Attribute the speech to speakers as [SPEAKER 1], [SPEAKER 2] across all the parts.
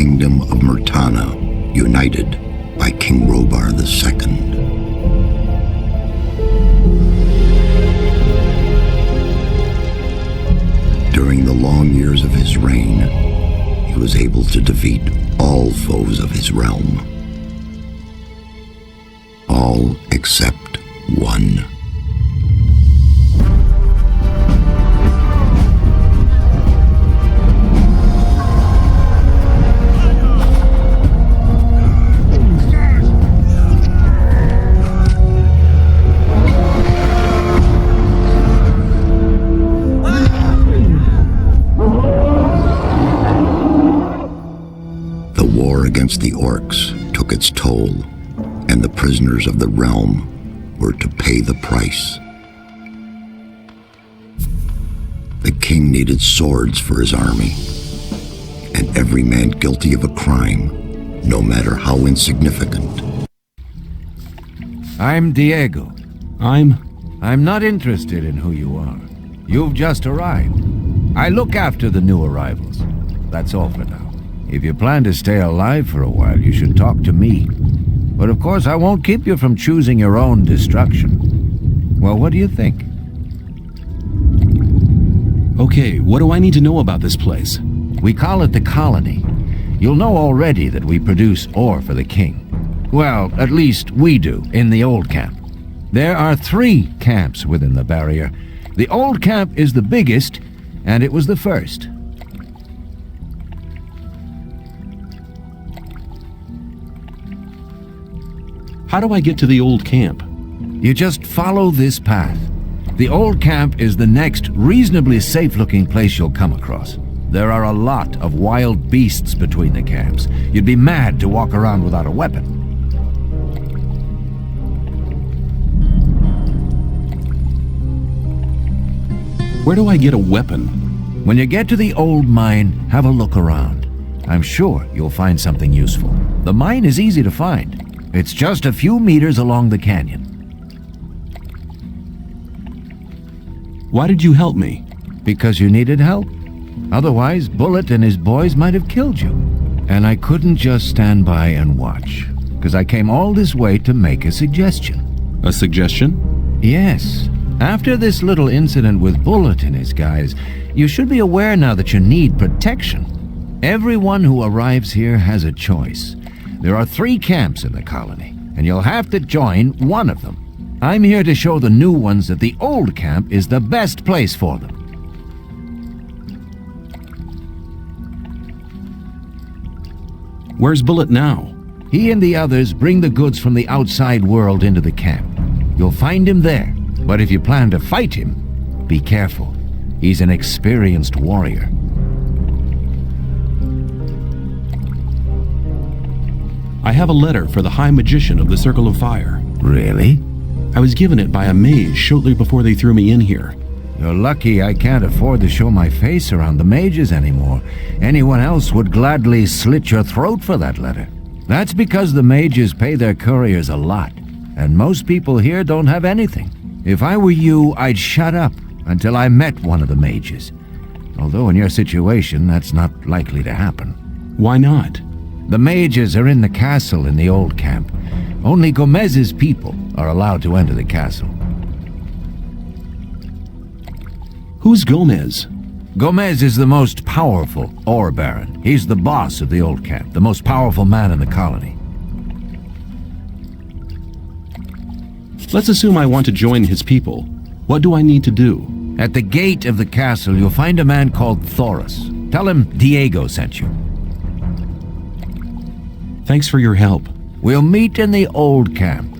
[SPEAKER 1] kingdom of Murtana, united by King Robar II. During the long years of his reign, he was able to defeat all foes of his realm. All except one. Against the orcs took its toll, and the prisoners of the realm were to pay the price. The king needed swords for his army, and every man guilty of a crime, no matter how insignificant.
[SPEAKER 2] I'm Diego.
[SPEAKER 3] I'm
[SPEAKER 2] not interested in who you are. You've just arrived. I look after the new arrivals. That's all for now. If you plan to stay alive for a while, you should talk to me. But of course, I won't keep you from choosing your own destruction. Well, what do you think?
[SPEAKER 3] Okay, what do I need to know about this place?
[SPEAKER 2] We call it the Colony. You'll know already that we produce ore for the king. Well, at least we do, in the old camp. There are 3 camps within the barrier. The old camp is the biggest, and it was the first.
[SPEAKER 3] How do I get to the old camp?
[SPEAKER 2] You just follow this path. The old camp is the next reasonably safe-looking place you'll come across. There are a lot of wild beasts between the camps. You'd be mad to walk around without a weapon.
[SPEAKER 3] Where do I get a weapon?
[SPEAKER 2] When you get to the old mine, have a look around. I'm sure you'll find something useful. The mine is easy to find. It's just a few meters along the canyon.
[SPEAKER 3] Why did you help me?
[SPEAKER 2] Because you needed help. Otherwise, Bullet and his boys might have killed you. And I couldn't just stand by and watch, because I came all this way to make a suggestion.
[SPEAKER 3] A suggestion?
[SPEAKER 2] Yes. After this little incident with Bullet and his guys, you should be aware now that you need protection. Everyone who arrives here has a choice. There are 3 camps in the colony, and you'll have to join one of them. I'm here to show the new ones that the old camp is the best place for them.
[SPEAKER 3] Where's Bullet now?
[SPEAKER 2] He and the others bring the goods from the outside world into the camp. You'll find him there, but if you plan to fight him, be careful. He's an experienced warrior.
[SPEAKER 3] I have a letter for the High Magician of the Circle of Fire.
[SPEAKER 2] Really?
[SPEAKER 3] I was given it by a mage shortly before they threw me in here.
[SPEAKER 2] You're lucky I can't afford to show my face around the mages anymore. Anyone else would gladly slit your throat for that letter. That's because the mages pay their couriers a lot, and most people here don't have anything. If I were you, I'd shut up until I met one of the mages. Although in your situation, that's not likely to happen.
[SPEAKER 3] Why not?
[SPEAKER 2] The mages are in the castle in the old camp. Only Gomez's people are allowed to enter the castle.
[SPEAKER 3] Who's Gomez?
[SPEAKER 2] Gomez is the most powerful ore baron. He's the boss of the old camp, the most powerful man in the colony.
[SPEAKER 3] Let's assume I want to join his people. What do I need to do?
[SPEAKER 2] At the gate of the castle, you'll find a man called Thoris. Tell him Diego sent you.
[SPEAKER 3] Thanks for your help.
[SPEAKER 2] We'll meet in the old camp.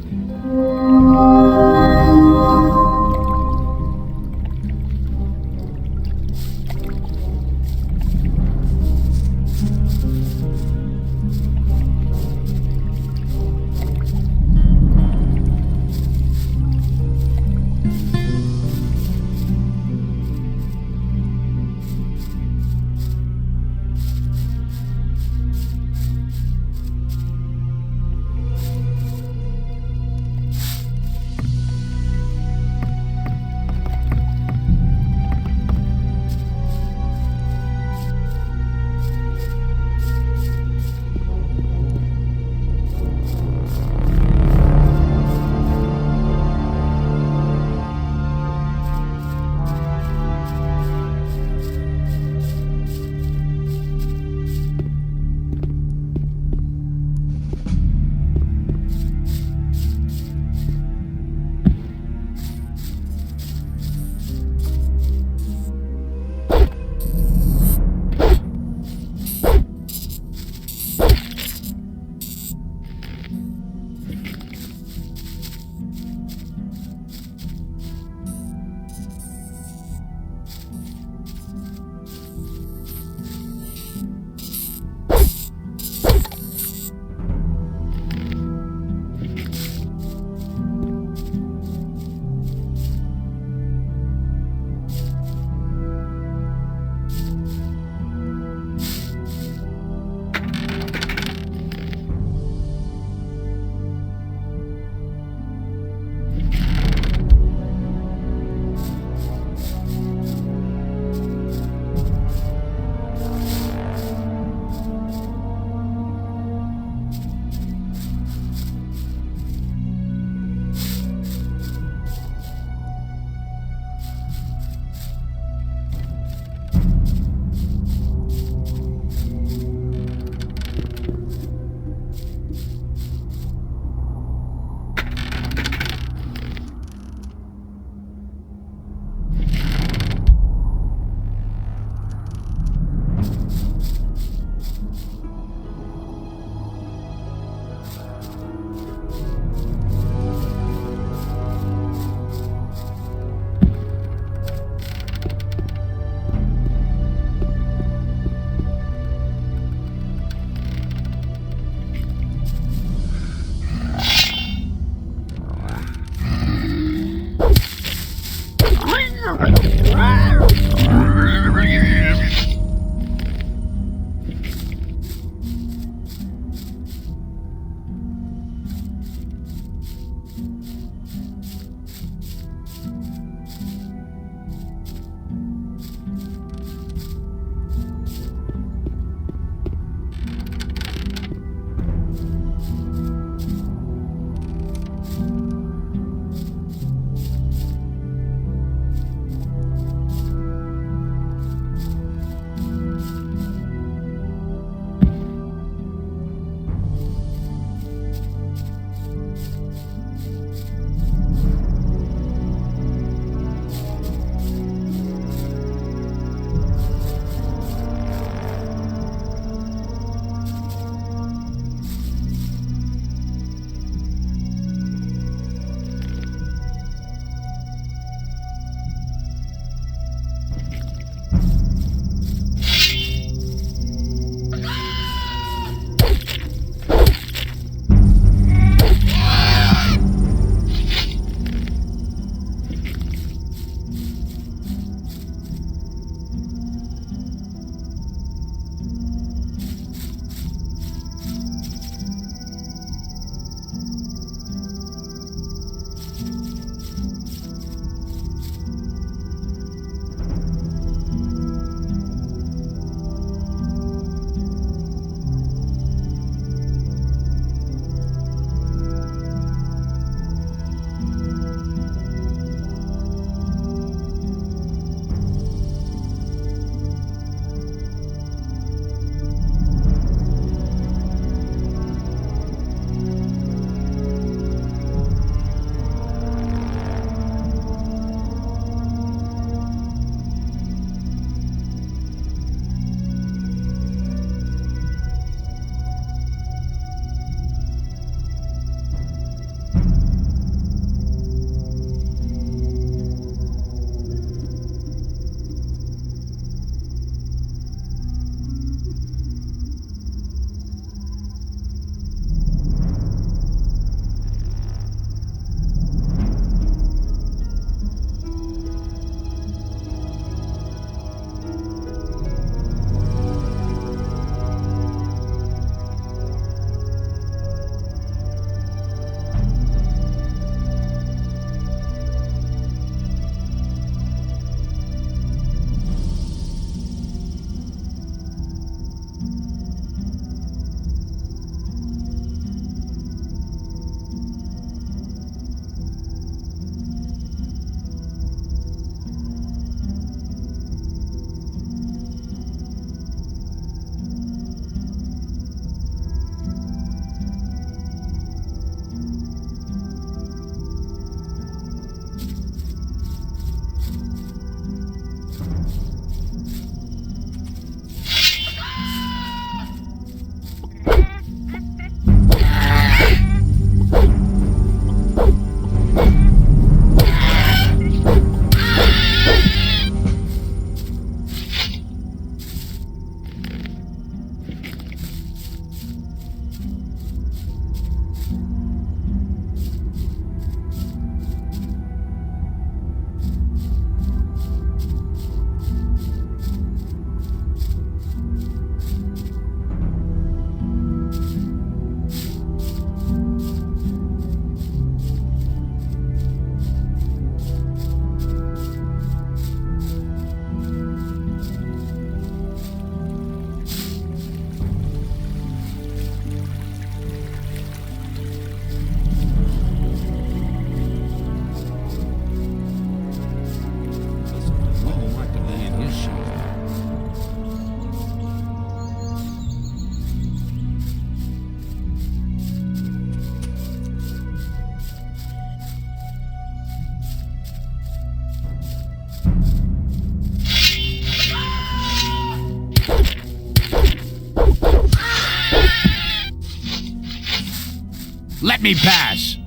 [SPEAKER 4] Let me pass!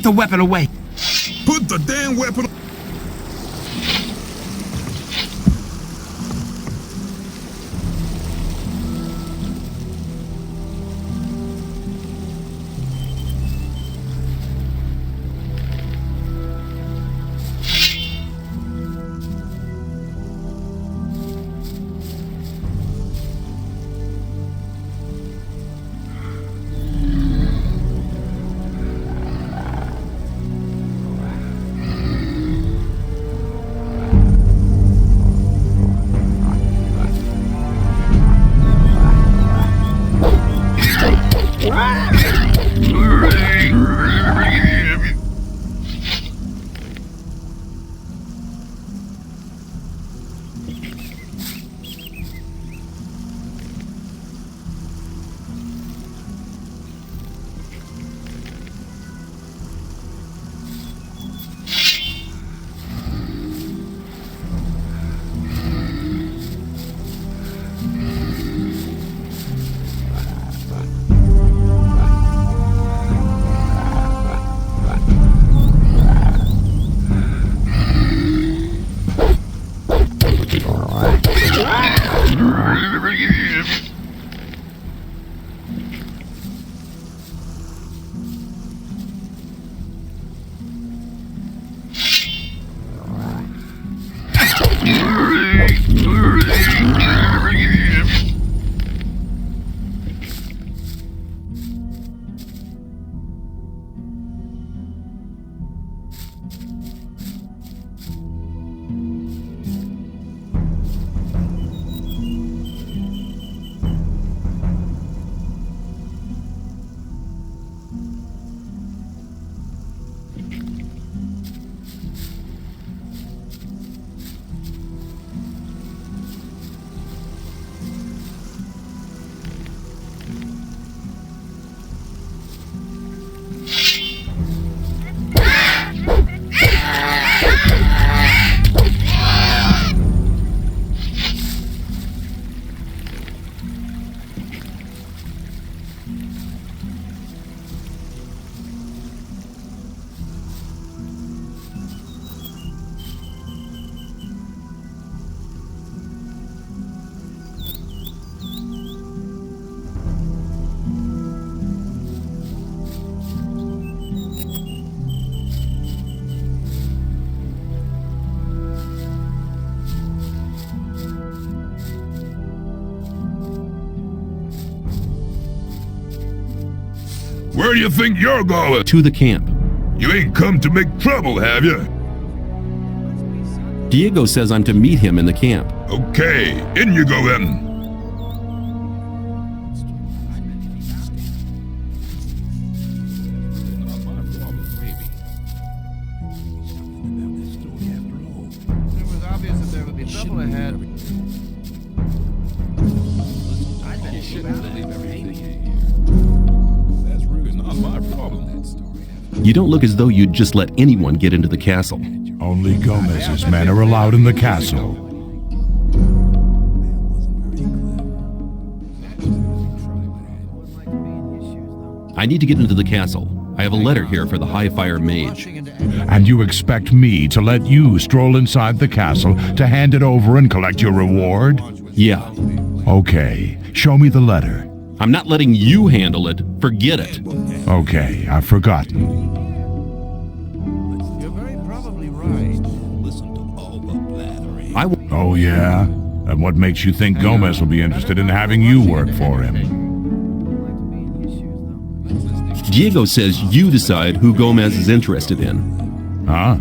[SPEAKER 4] Put the weapon away.
[SPEAKER 5] Put the damn weapon. Where do you think you're going?
[SPEAKER 3] To the camp.
[SPEAKER 5] You ain't come to make trouble, have you?
[SPEAKER 3] Diego says I'm to meet him in the camp.
[SPEAKER 5] Okay, in you go then.
[SPEAKER 2] It was obvious that there would be trouble ahead.
[SPEAKER 3] You don't look as though you'd just let anyone get into the castle.
[SPEAKER 6] Only Gomez's men are allowed in the castle.
[SPEAKER 3] I need to get into the castle. I have a letter here for the High Fire Mage.
[SPEAKER 6] And you expect me to let you stroll inside the castle to hand it over and collect your reward?
[SPEAKER 3] Yeah.
[SPEAKER 6] Okay, show me the letter.
[SPEAKER 3] I'm not letting you handle it. Forget it.
[SPEAKER 6] Okay, I've forgotten.
[SPEAKER 2] You're very probably right.
[SPEAKER 6] Oh yeah? And what makes you think Gomez will be interested in having you work for him?
[SPEAKER 3] Diego says you decide who Gomez is interested in.
[SPEAKER 6] Huh?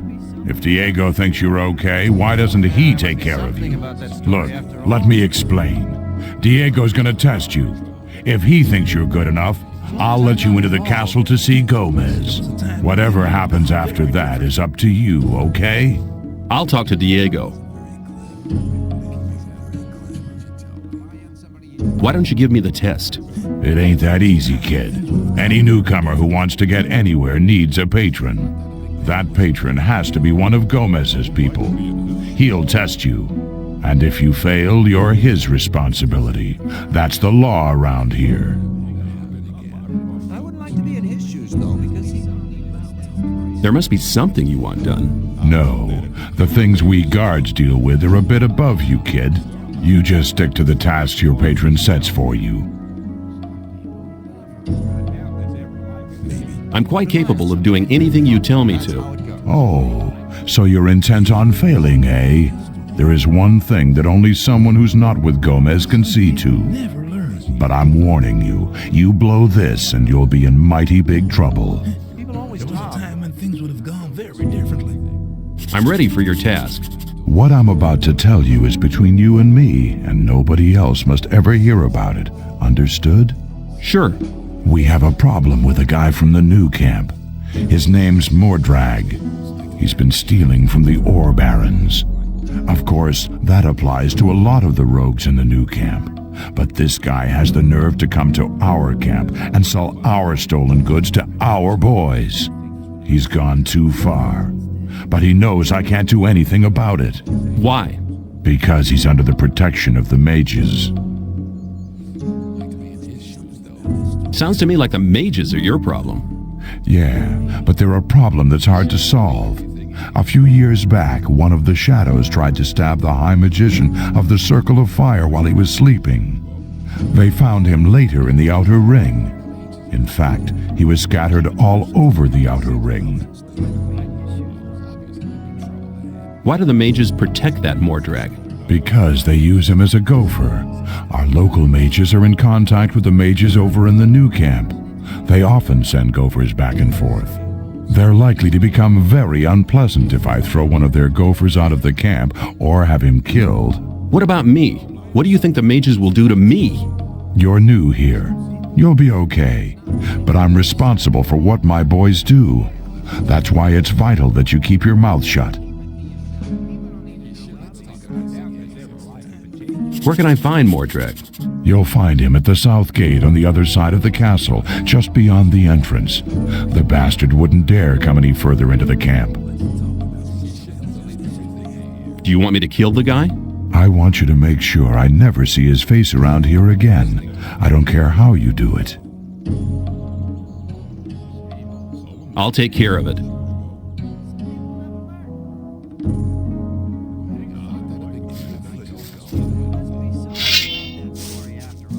[SPEAKER 6] If Diego thinks you're okay, why doesn't he take care of you? Look, let me explain. Diego's gonna test you. If he thinks you're good enough, I'll let you into the castle to see Gomez. Whatever happens after that is up to you, okay?
[SPEAKER 3] I'll talk to Diego. Why don't you give me the test?
[SPEAKER 6] It ain't that easy, kid. Any newcomer who wants to get anywhere needs a patron. That patron has to be one of Gomez's people. He'll test you. And if you fail, you're his responsibility. That's the law around here.
[SPEAKER 2] I wouldn't like to be in his shoes, though, because he...
[SPEAKER 3] There must be something you want done.
[SPEAKER 6] No, the things we guards deal with are a bit above you, kid. You just stick to the tasks your patron sets for you.
[SPEAKER 3] I'm quite capable of doing anything you tell me to.
[SPEAKER 6] Oh, so you're intent on failing, eh? There is one thing that only someone who's not with Gomez can see to. But I'm warning you, you blow this and you'll be in mighty big trouble.
[SPEAKER 4] There was a time when things would have gone very differently.
[SPEAKER 3] I'm ready for your task.
[SPEAKER 6] What I'm about to tell you is between you and me, and nobody else must ever hear about it. Understood?
[SPEAKER 3] Sure.
[SPEAKER 6] We have a problem with a guy from the new camp. His name's Mordrag. He's been stealing from the ore barons. Of course, that applies to a lot of the rogues in the new camp. But this guy has the nerve to come to our camp and sell our stolen goods to our boys. He's gone too far. But he knows I can't do anything about it.
[SPEAKER 3] Why?
[SPEAKER 6] Because he's under the protection of the mages.
[SPEAKER 3] Sounds to me like the mages are your problem.
[SPEAKER 6] Yeah, but they're a problem that's hard to solve. A few years back, one of the shadows tried to stab the High Magician of the Circle of Fire while he was sleeping. They found him later in the Outer Ring. In fact, he was scattered all over the Outer Ring.
[SPEAKER 3] Why do the mages protect that Mordrag?
[SPEAKER 6] Because they use him as a gopher. Our local mages are in contact with the mages over in the new camp. They often send gophers back and forth. They're likely to become very unpleasant if I throw one of their gophers out of the camp or have him killed.
[SPEAKER 3] What about me? What do you think the mages will do to me?
[SPEAKER 6] You're new here. You'll be okay. But I'm responsible for what my boys do. That's why it's vital that you keep your mouth shut.
[SPEAKER 3] Where can I find Mordrag?
[SPEAKER 6] You'll find him at the south gate on the other side of the castle, just beyond the entrance. The bastard wouldn't dare come any further into the camp.
[SPEAKER 3] Do you want me to kill the guy?
[SPEAKER 6] I want you to make sure I never see his face around here again. I don't care how you do it.
[SPEAKER 3] I'll take care of it.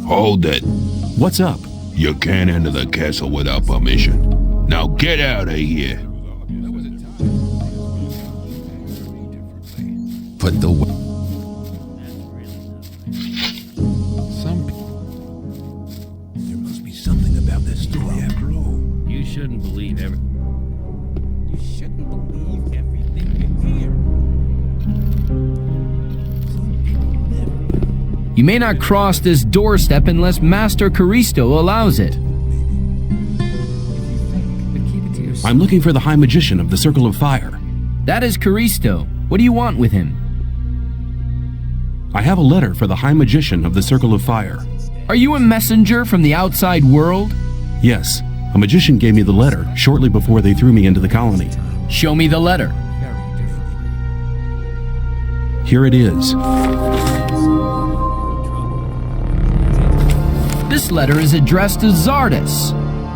[SPEAKER 5] Hold it.
[SPEAKER 3] What's up?
[SPEAKER 5] You can't enter the castle without permission. Now get out of here. Put the...
[SPEAKER 4] There must be something about this story after all.
[SPEAKER 7] You shouldn't believe everything you hear.
[SPEAKER 8] You may not cross this doorstep unless Master Caristo allows it.
[SPEAKER 3] I'm looking for the High Magician of the Circle of Fire.
[SPEAKER 8] That is Caristo. What do you want with him?
[SPEAKER 3] I have a letter for the High Magician of the Circle of Fire.
[SPEAKER 8] Are you a messenger from the outside world?
[SPEAKER 3] Yes, a magician gave me the letter shortly before they threw me into the colony.
[SPEAKER 8] Show me the letter.
[SPEAKER 3] Here it is.
[SPEAKER 8] This letter is addressed to Zardis.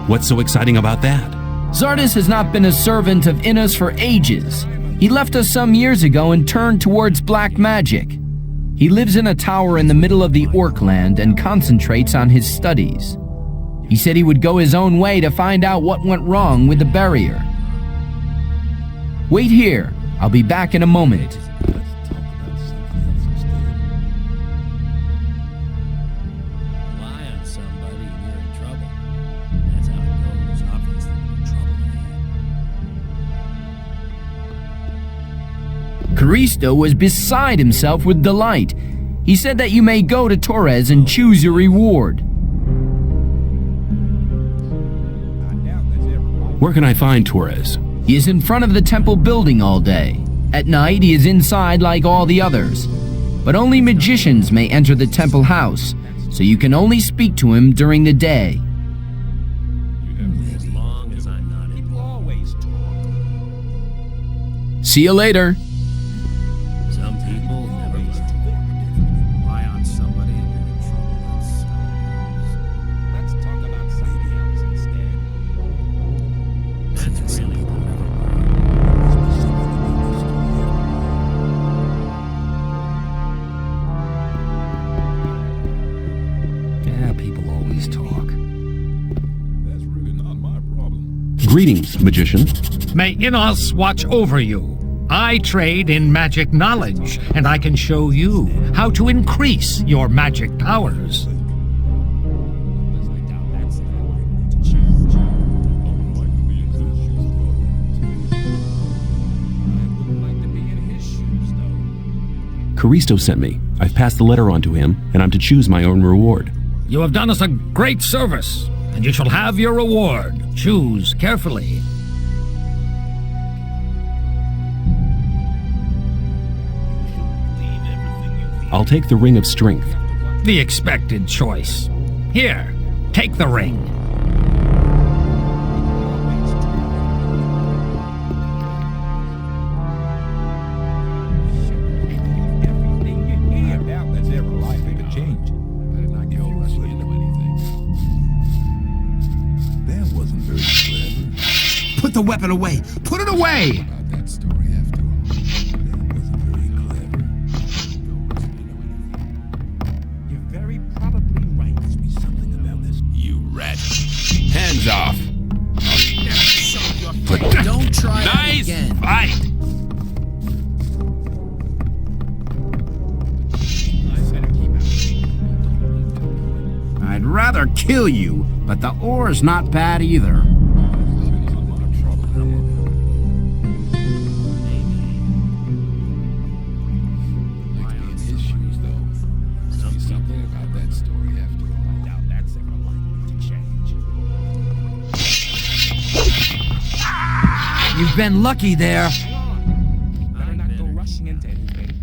[SPEAKER 3] What's so exciting about that?
[SPEAKER 8] Zardis has not been a servant of Inna's for ages. He left us some years ago and turned towards black magic. He lives in a tower in the middle of the Orc land and concentrates on his studies. He said he would go his own way to find out what went wrong with the barrier. Wait here. I'll be back in a moment.
[SPEAKER 7] Rely on somebody and you're in trouble. That's how it goes. Obviously, you're in trouble ahead.
[SPEAKER 8] Caristo was beside himself with delight. He said that you may go to Torres and choose your reward.
[SPEAKER 3] Where can I find Torres?
[SPEAKER 8] He is in front of the temple building all day. At night, he is inside like all the others. But only magicians may enter the temple house, so you can only speak to him during the day.
[SPEAKER 7] As long as I'm not in. People always talk.
[SPEAKER 8] See you later.
[SPEAKER 7] Some people never listen. Rely on somebody and you're in trouble. Let's talk about something else instead. That's really the
[SPEAKER 3] Greetings, magician.
[SPEAKER 9] May Innos watch over you. I trade in magic knowledge, and I can show you how to increase your magic powers.
[SPEAKER 3] Caristo sent me. I've passed the letter on to him, and I'm to choose my own reward.
[SPEAKER 9] You have done us a great service, and you shall have your reward. Choose carefully.
[SPEAKER 3] I'll take the Ring of Strength.
[SPEAKER 9] The expected choice. Here, take the ring.
[SPEAKER 4] Put the weapon away! Put it away! You're very probably right. Must be something about this. You rat.
[SPEAKER 5] Hands off.
[SPEAKER 8] Don't try that
[SPEAKER 5] Nice
[SPEAKER 8] again.
[SPEAKER 5] fight.
[SPEAKER 10] I'd rather kill you, but the ore's not bad either.
[SPEAKER 2] You've been lucky there.
[SPEAKER 4] Better not go rushing into anything.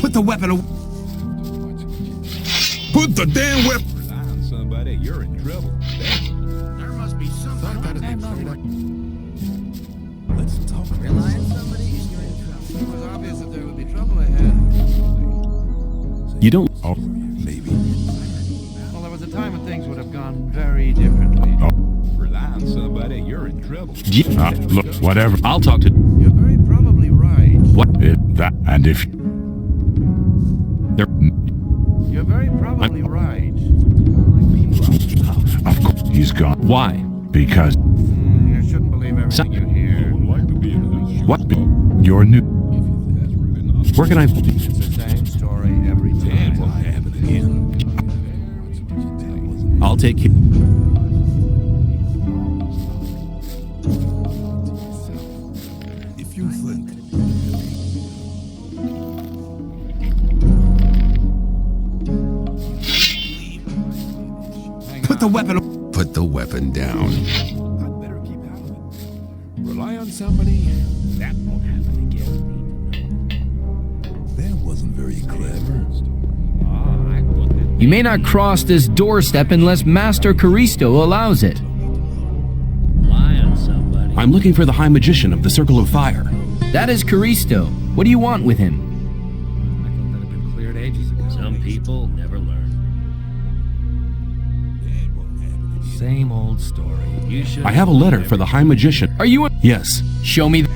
[SPEAKER 4] Put the weapon away. Put the damn weapon. Rely on somebody, you're in trouble. There must be something. Let's talk. Rely on somebody, you're in trouble. It was obvious that there would be trouble ahead.
[SPEAKER 3] You don't...
[SPEAKER 6] Oh,
[SPEAKER 4] Maybe.
[SPEAKER 2] Well, there was a time when things would have gone very differently.
[SPEAKER 6] oh.
[SPEAKER 4] Rely on somebody, you're in trouble.
[SPEAKER 6] Look, whatever.
[SPEAKER 3] I'll talk to...
[SPEAKER 2] You're very probably right.
[SPEAKER 3] What?
[SPEAKER 6] That, and if...
[SPEAKER 3] There...
[SPEAKER 2] You're very probably right.
[SPEAKER 6] Of course, he's gone.
[SPEAKER 3] Why?
[SPEAKER 6] Because...
[SPEAKER 2] You shouldn't believe everything you hear.
[SPEAKER 3] What?
[SPEAKER 6] You're new.
[SPEAKER 3] Where can I...
[SPEAKER 2] It's the same story every time.
[SPEAKER 3] I'll take...
[SPEAKER 4] If you think. Put the weapon. Put the weapon down. I'd better keep out of it. Rely on somebody. That won't happen again. That wasn't very clever.
[SPEAKER 8] You may not cross this doorstep unless Master Caristo allows it.
[SPEAKER 7] Rely on somebody.
[SPEAKER 3] I'm looking for the High Magician of the Circle of Fire.
[SPEAKER 8] That is Caristo. What do you want with him?
[SPEAKER 7] I thought that had been cleared ages ago. Some people never learn. Same old story. You should.
[SPEAKER 3] I have a letter for the High Magician.
[SPEAKER 8] Are you a...
[SPEAKER 3] Yes.
[SPEAKER 8] Show me...
[SPEAKER 7] Let's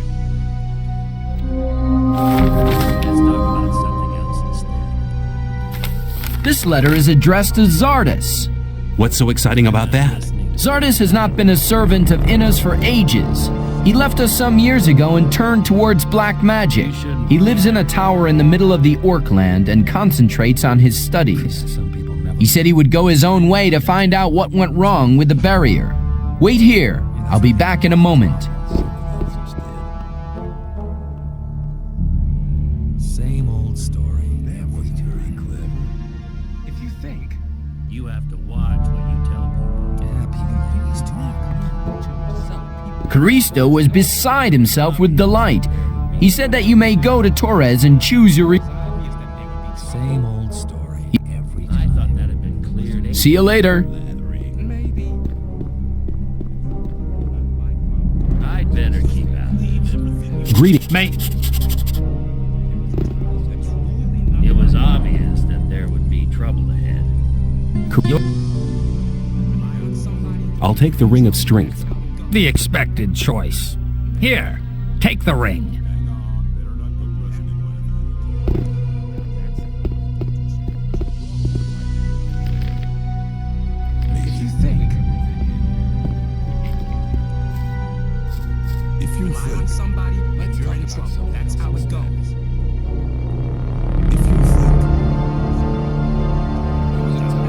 [SPEAKER 7] talk about something else instead.
[SPEAKER 8] This letter is addressed to Zardus.
[SPEAKER 3] What's so exciting about that?
[SPEAKER 8] Zardus has not been a servant of Innos for ages. He left us some years ago and turned towards black magic. He lives in a tower in the middle of the Orkland and concentrates on his studies.
[SPEAKER 7] Some people never.
[SPEAKER 8] He said he would go his own way to find out what went wrong with the barrier. Wait here. I'll be back in a moment.
[SPEAKER 7] Same old story.
[SPEAKER 4] That wasn't very clever. If you think.
[SPEAKER 7] You have to watch what you tell people.
[SPEAKER 4] Yeah, people always talk.
[SPEAKER 8] Caristo was beside himself with delight. He said that you may go to Torres and choose your...
[SPEAKER 7] Same old story every time. I thought that had been cleared.
[SPEAKER 8] See you later.
[SPEAKER 7] I'd better keep out.
[SPEAKER 3] Greeting.
[SPEAKER 9] Mate,
[SPEAKER 7] It was obvious that there would be trouble ahead.
[SPEAKER 3] I'll take the Ring of Strength.
[SPEAKER 9] the expected choice. Here, take the ring.
[SPEAKER 4] Rely on somebody, let's go in trouble. That's how it goes. If you think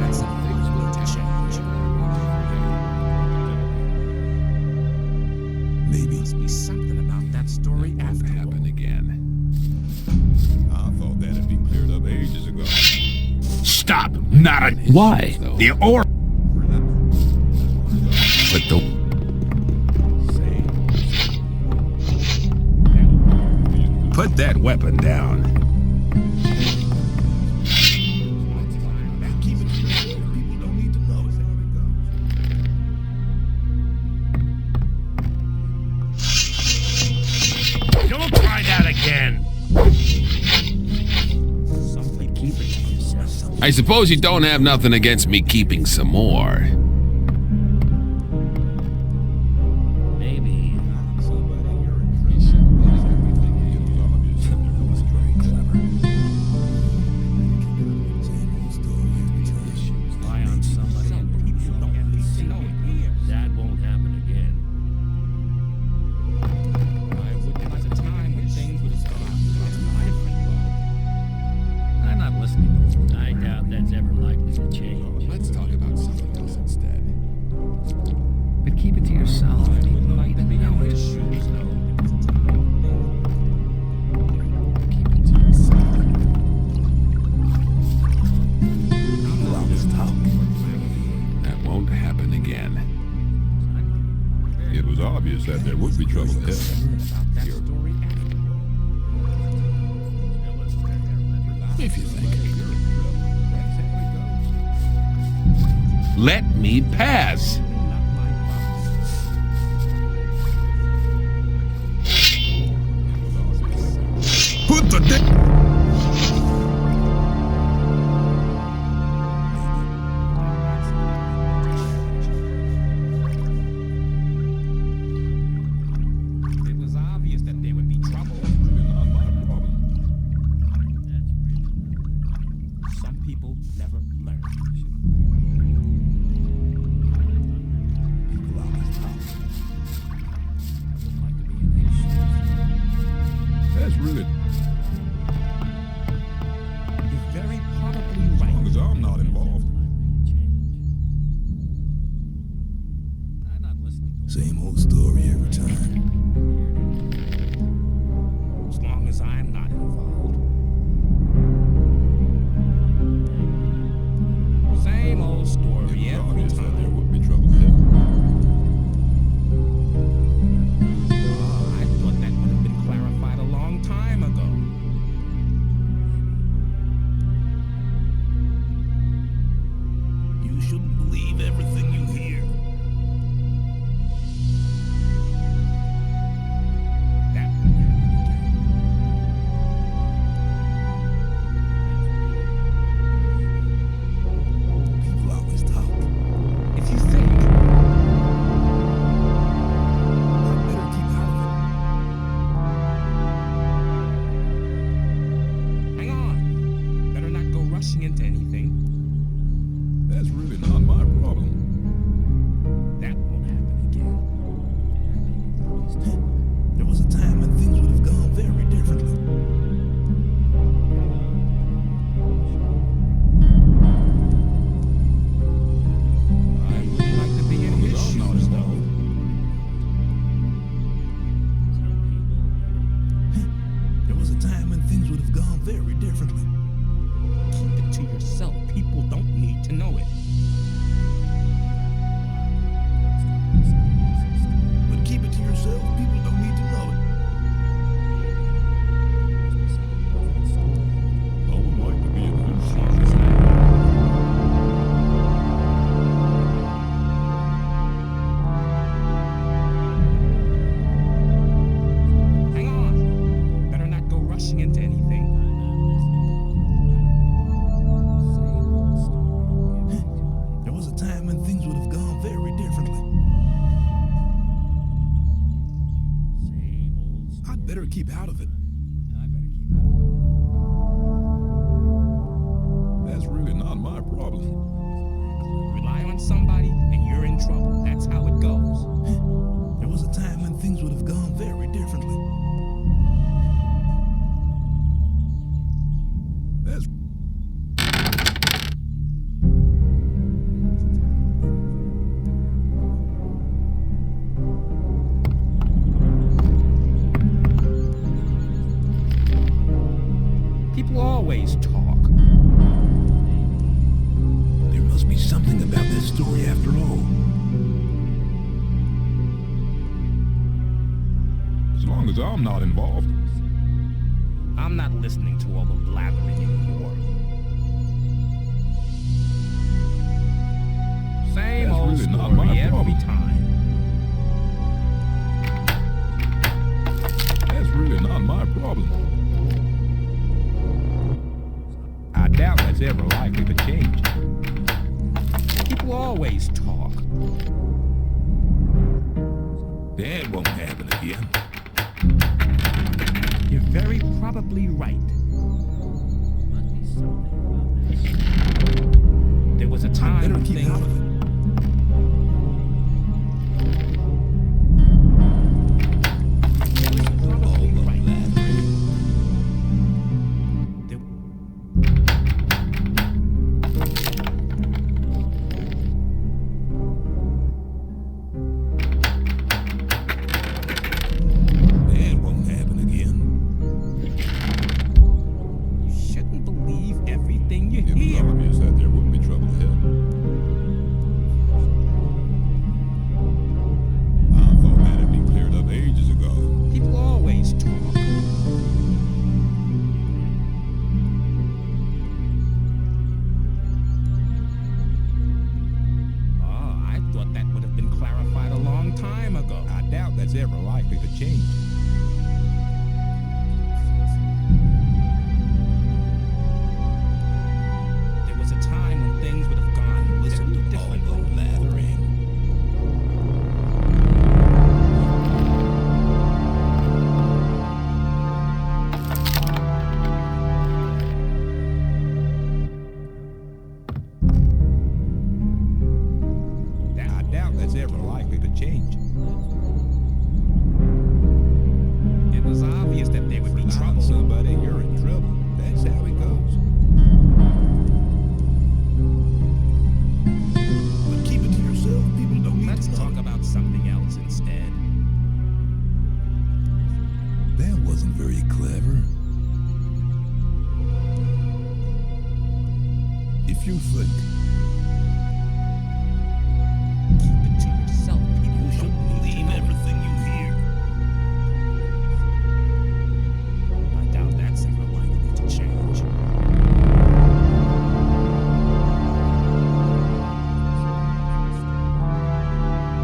[SPEAKER 4] that's things will change, maybe must be something about that story after happen again. I thought that'd be cleared up ages ago.
[SPEAKER 6] Stop! Not a...
[SPEAKER 3] Why?
[SPEAKER 6] The or...
[SPEAKER 3] But the...
[SPEAKER 5] Put that weapon down.
[SPEAKER 6] Don't try that again!
[SPEAKER 5] I suppose you don't have nothing against me keeping some more.
[SPEAKER 4] It was obvious that there would be trouble ahead. If you think.
[SPEAKER 5] Let me pass.
[SPEAKER 4] Put the dick. That's really... You're very probably right. As long as I'm not involved. I'm not listening. Same old story every time. As long as I'm not involved. Same old story every time. There would be trouble there. Shouldn't believe everything you hear. That won't happen again. People always talk. If you think, I better keep out of it. Hang on. Better not go rushing into anything. That's really not my problem. That won't happen again. There was a time when things would have gone very differently. I wouldn't like to be in his shoes, though. There was a time when things would have gone very differently. Keep it to yourself. People don't need to know it. But keep it to yourself. I'd better keep out of it. That's really not my problem.
[SPEAKER 7] Rely on somebody and you're in trouble. That's how it goes.
[SPEAKER 4] There was a time when things would have gone very differently. That's
[SPEAKER 7] People always talk.
[SPEAKER 4] There must be something about that story after all. As long as I'm not involved.
[SPEAKER 7] I'm not listening to all the blathering anymore. Same
[SPEAKER 4] That's
[SPEAKER 7] old
[SPEAKER 4] really
[SPEAKER 7] story
[SPEAKER 4] not my
[SPEAKER 7] every
[SPEAKER 4] problem.
[SPEAKER 7] time.
[SPEAKER 4] That's really not my problem.
[SPEAKER 7] I doubt that's ever likely to change. People always talk.
[SPEAKER 4] That won't happen again.
[SPEAKER 7] You're very probably right. There was a time
[SPEAKER 4] Better
[SPEAKER 7] when
[SPEAKER 4] keep
[SPEAKER 7] things...
[SPEAKER 4] out of it.
[SPEAKER 7] Probably right.
[SPEAKER 4] That won't happen again.
[SPEAKER 7] You shouldn't believe everything you
[SPEAKER 4] It was
[SPEAKER 7] hear.
[SPEAKER 4] obvious that there would be trouble ahead. I thought that had been cleared up ages ago.
[SPEAKER 7] People always talk. Oh, I thought that would have been clarified a long time ago.
[SPEAKER 4] I doubt that's ever likely to change.
[SPEAKER 7] There was a time when things would have gone
[SPEAKER 4] Listen
[SPEAKER 7] very
[SPEAKER 4] to all the
[SPEAKER 7] differently.
[SPEAKER 4] blathering. I doubt that's ever likely to change.
[SPEAKER 7] It was obvious that there would be
[SPEAKER 4] Rely on
[SPEAKER 7] trouble.
[SPEAKER 4] somebody, you're in trouble. That's how it goes. But keep it to yourself. People don't need
[SPEAKER 7] Let's
[SPEAKER 4] to know.
[SPEAKER 7] talk about something else instead.
[SPEAKER 4] That wasn't very clever. If you think
[SPEAKER 7] Keep it to yourself. People
[SPEAKER 4] you shouldn't believe everything you hear,
[SPEAKER 7] I doubt that's ever likely to change.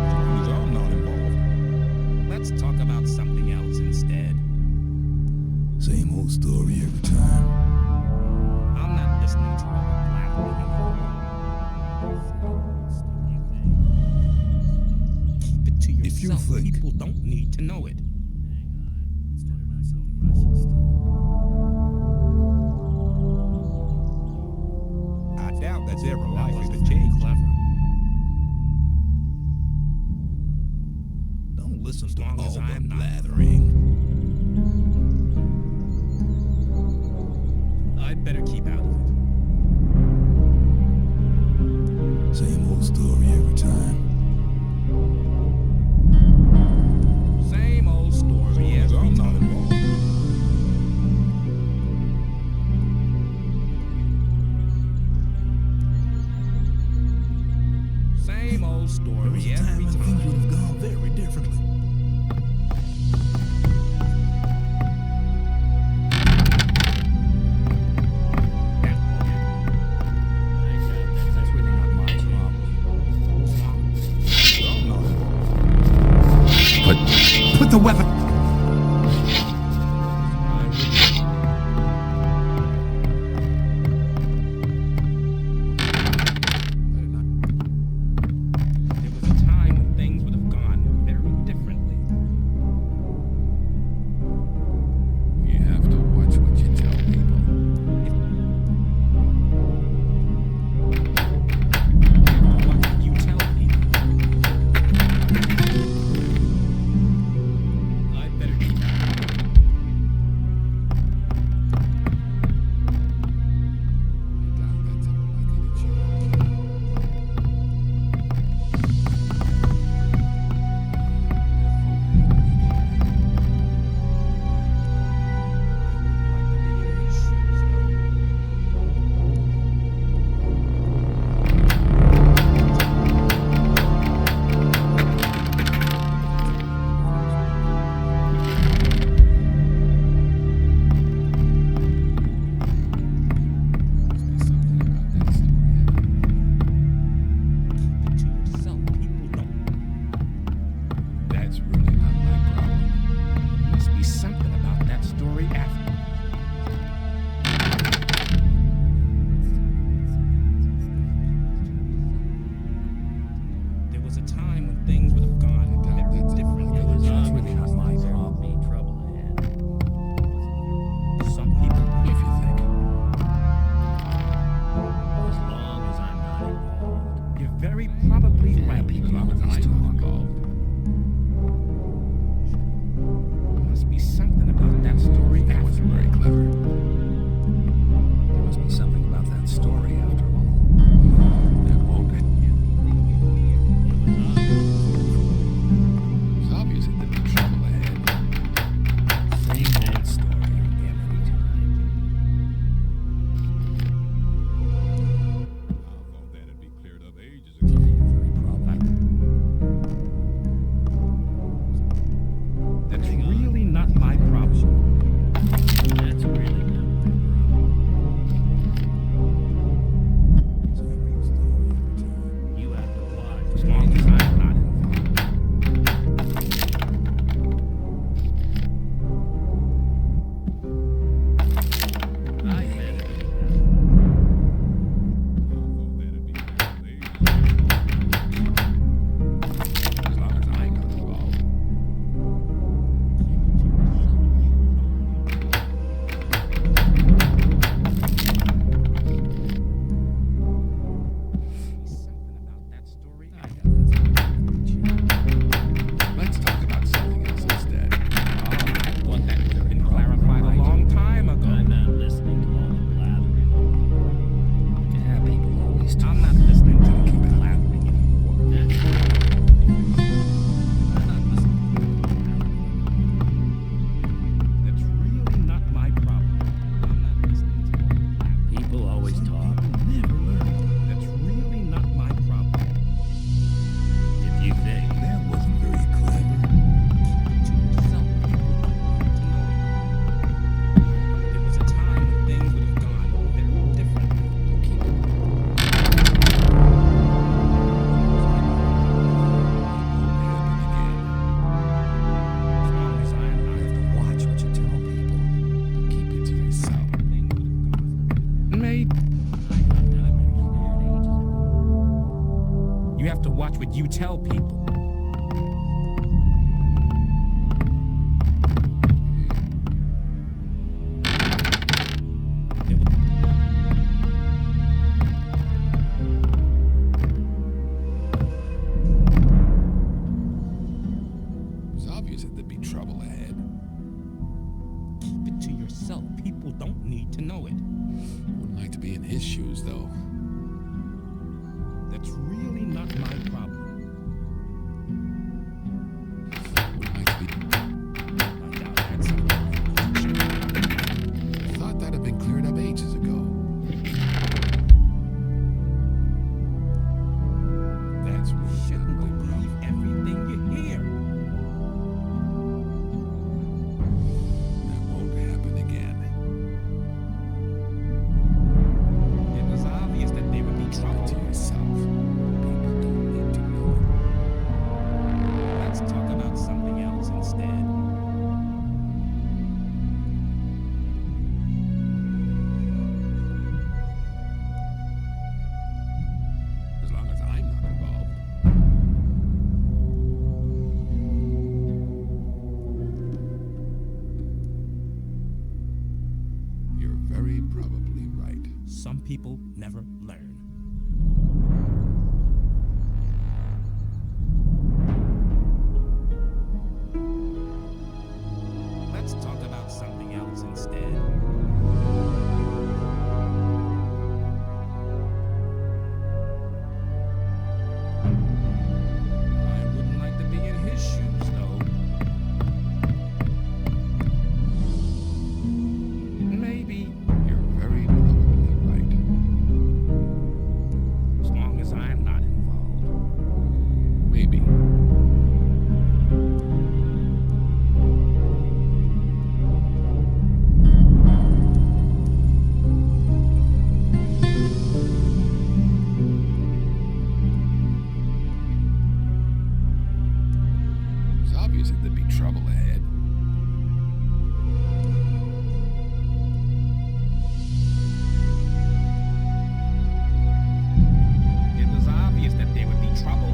[SPEAKER 4] as long as I'm not involved.
[SPEAKER 7] Let's talk about something else instead.
[SPEAKER 4] Same old story every time.
[SPEAKER 7] I'm not listening to all the blathering anymore. Keep it to
[SPEAKER 4] If you
[SPEAKER 7] yourself.
[SPEAKER 4] think-
[SPEAKER 7] People don't need to know it.
[SPEAKER 4] I doubt that's ever likely to change.
[SPEAKER 7] Clever.
[SPEAKER 4] Don't listen to
[SPEAKER 7] long
[SPEAKER 4] all
[SPEAKER 7] as
[SPEAKER 4] the
[SPEAKER 7] I'm not-
[SPEAKER 4] blathering.
[SPEAKER 7] I'd better keep out of it.
[SPEAKER 4] Same old story every time.
[SPEAKER 7] Same old story
[SPEAKER 4] As long
[SPEAKER 7] every
[SPEAKER 4] as I'm not
[SPEAKER 7] time.
[SPEAKER 4] involved.
[SPEAKER 7] Same old
[SPEAKER 4] There was
[SPEAKER 7] story
[SPEAKER 4] a time
[SPEAKER 7] every
[SPEAKER 4] when things would
[SPEAKER 7] time.
[SPEAKER 4] have gone very differently.
[SPEAKER 7] That's really not my problem.
[SPEAKER 4] I'm not involved.
[SPEAKER 10] Put the weapon.
[SPEAKER 7] There was a time when things would have gone very differently.
[SPEAKER 4] What would you tell people?
[SPEAKER 5] It's obvious that there'd be trouble ahead.
[SPEAKER 4] Keep it to yourself. People don't need to know it.
[SPEAKER 5] Wouldn't like to be in his shoes, though.
[SPEAKER 4] That's really not my problem.
[SPEAKER 5] Wouldn't like to be...
[SPEAKER 4] I doubt that's something.
[SPEAKER 5] I thought that'd have been cleared up ages ago.
[SPEAKER 4] That's really shouldn't believe everything you hear.
[SPEAKER 5] That won't happen again.
[SPEAKER 4] It was obvious that there would be trouble.
[SPEAKER 5] To yourself. People don't need to know it.
[SPEAKER 4] Let's talk about something else instead.
[SPEAKER 5] As long as I'm not involved. You're very probably right.
[SPEAKER 4] Some people never learn. Let's talk about something else instead. I wouldn't like to be in his shoes, though. Maybe,
[SPEAKER 5] You're very probably right.
[SPEAKER 4] as long as I'm not involved.
[SPEAKER 5] Maybe. It's obvious that there'd be trouble ahead.
[SPEAKER 4] It was obvious that there would be trouble.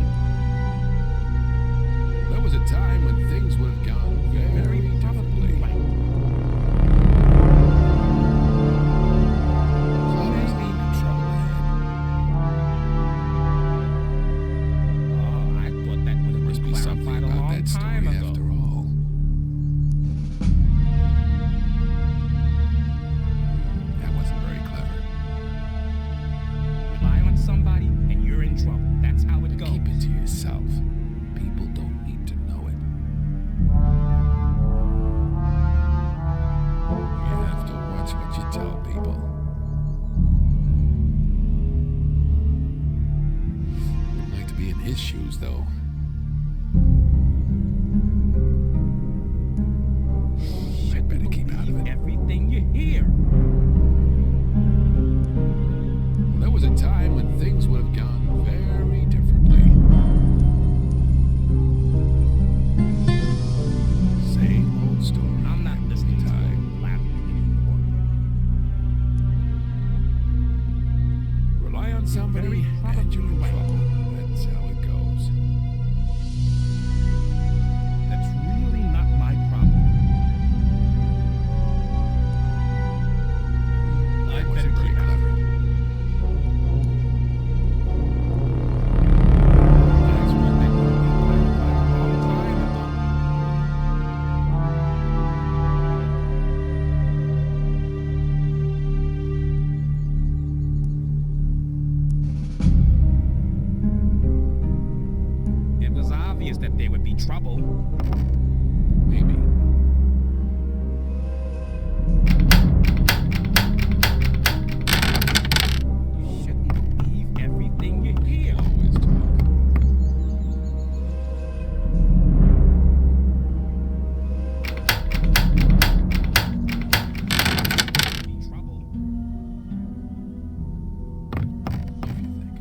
[SPEAKER 5] There was a time when things would have gone very
[SPEAKER 4] Probably
[SPEAKER 5] differently.
[SPEAKER 4] right.
[SPEAKER 5] It's obvious that there'd be trouble ahead.
[SPEAKER 4] Oh, I thought that would have
[SPEAKER 5] Must
[SPEAKER 4] been
[SPEAKER 5] be something
[SPEAKER 4] clarified a
[SPEAKER 5] about
[SPEAKER 4] long
[SPEAKER 5] that
[SPEAKER 4] time
[SPEAKER 5] story
[SPEAKER 4] ago.
[SPEAKER 5] after all. That wasn't very clever.
[SPEAKER 4] Rely on somebody and you're in trouble. That's how it goes.
[SPEAKER 5] Keep it to yourself. People don't need to know it. You have to watch what you tell people. Wouldn't like to be in his shoes, though. I'd better keep out of it.
[SPEAKER 4] Everything you hear.
[SPEAKER 5] There was a time when things would have gone very differently. Same old story.
[SPEAKER 4] I'm not listening to
[SPEAKER 5] Time.
[SPEAKER 4] you blabbering anymore.
[SPEAKER 5] Rely on somebody
[SPEAKER 4] Very
[SPEAKER 5] and you're in
[SPEAKER 4] probably right.
[SPEAKER 5] trouble. That's how it goes.
[SPEAKER 4] That's really not my problem.
[SPEAKER 5] That
[SPEAKER 4] I'd better
[SPEAKER 5] wasn't very
[SPEAKER 4] keep out of
[SPEAKER 5] clever.
[SPEAKER 4] it. That's what they would have been clarified a long time ago. It was obvious that there would be trouble.
[SPEAKER 5] Maybe.
[SPEAKER 4] You shouldn't believe everything you hear.
[SPEAKER 5] Always talk.
[SPEAKER 4] Be trouble.
[SPEAKER 5] If you think.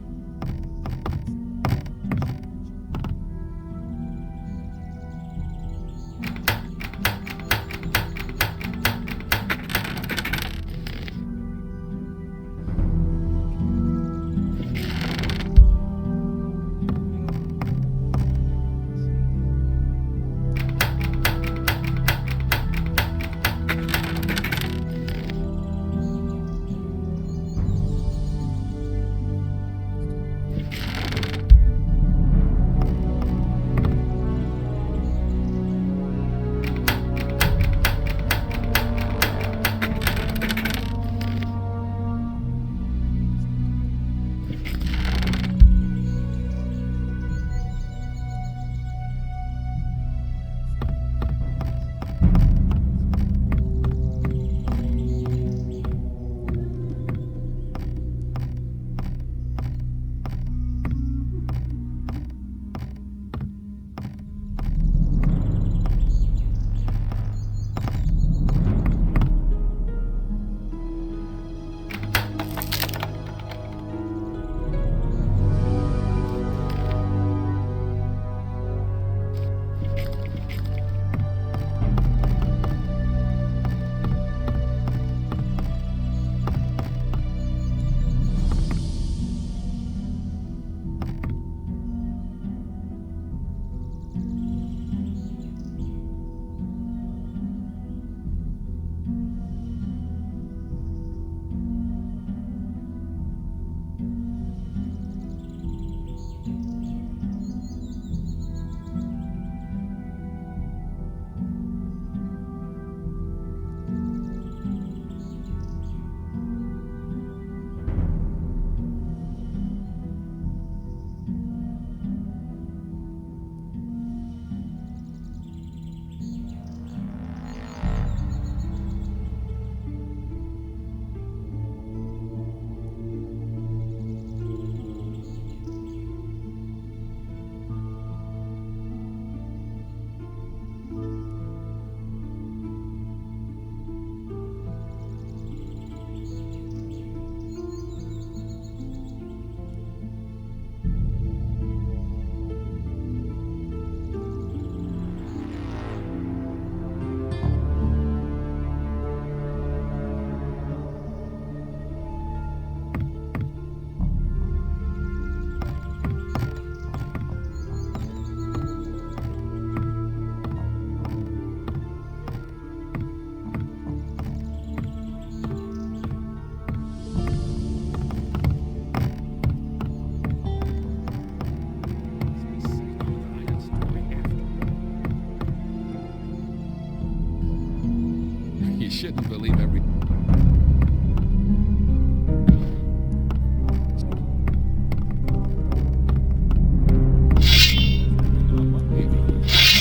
[SPEAKER 5] shouldn't believe every...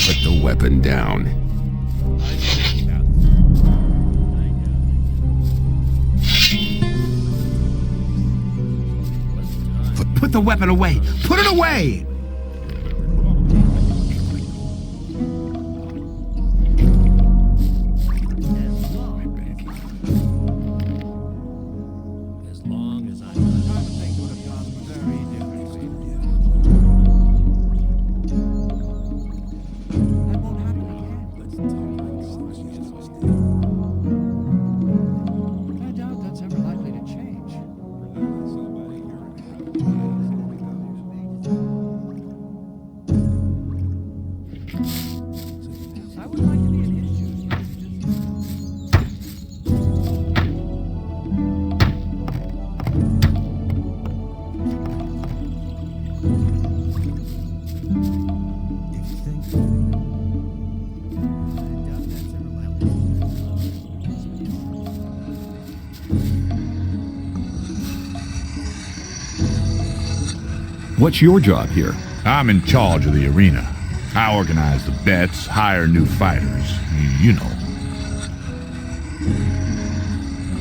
[SPEAKER 5] Put the weapon down.
[SPEAKER 10] Put the weapon away! Put it away!
[SPEAKER 7] As long as I...
[SPEAKER 2] I doubt that's ever likely to change. I would like to be an
[SPEAKER 3] What's your job here?
[SPEAKER 6] I'm in charge of the arena. I organize the bets, hire new fighters. You know.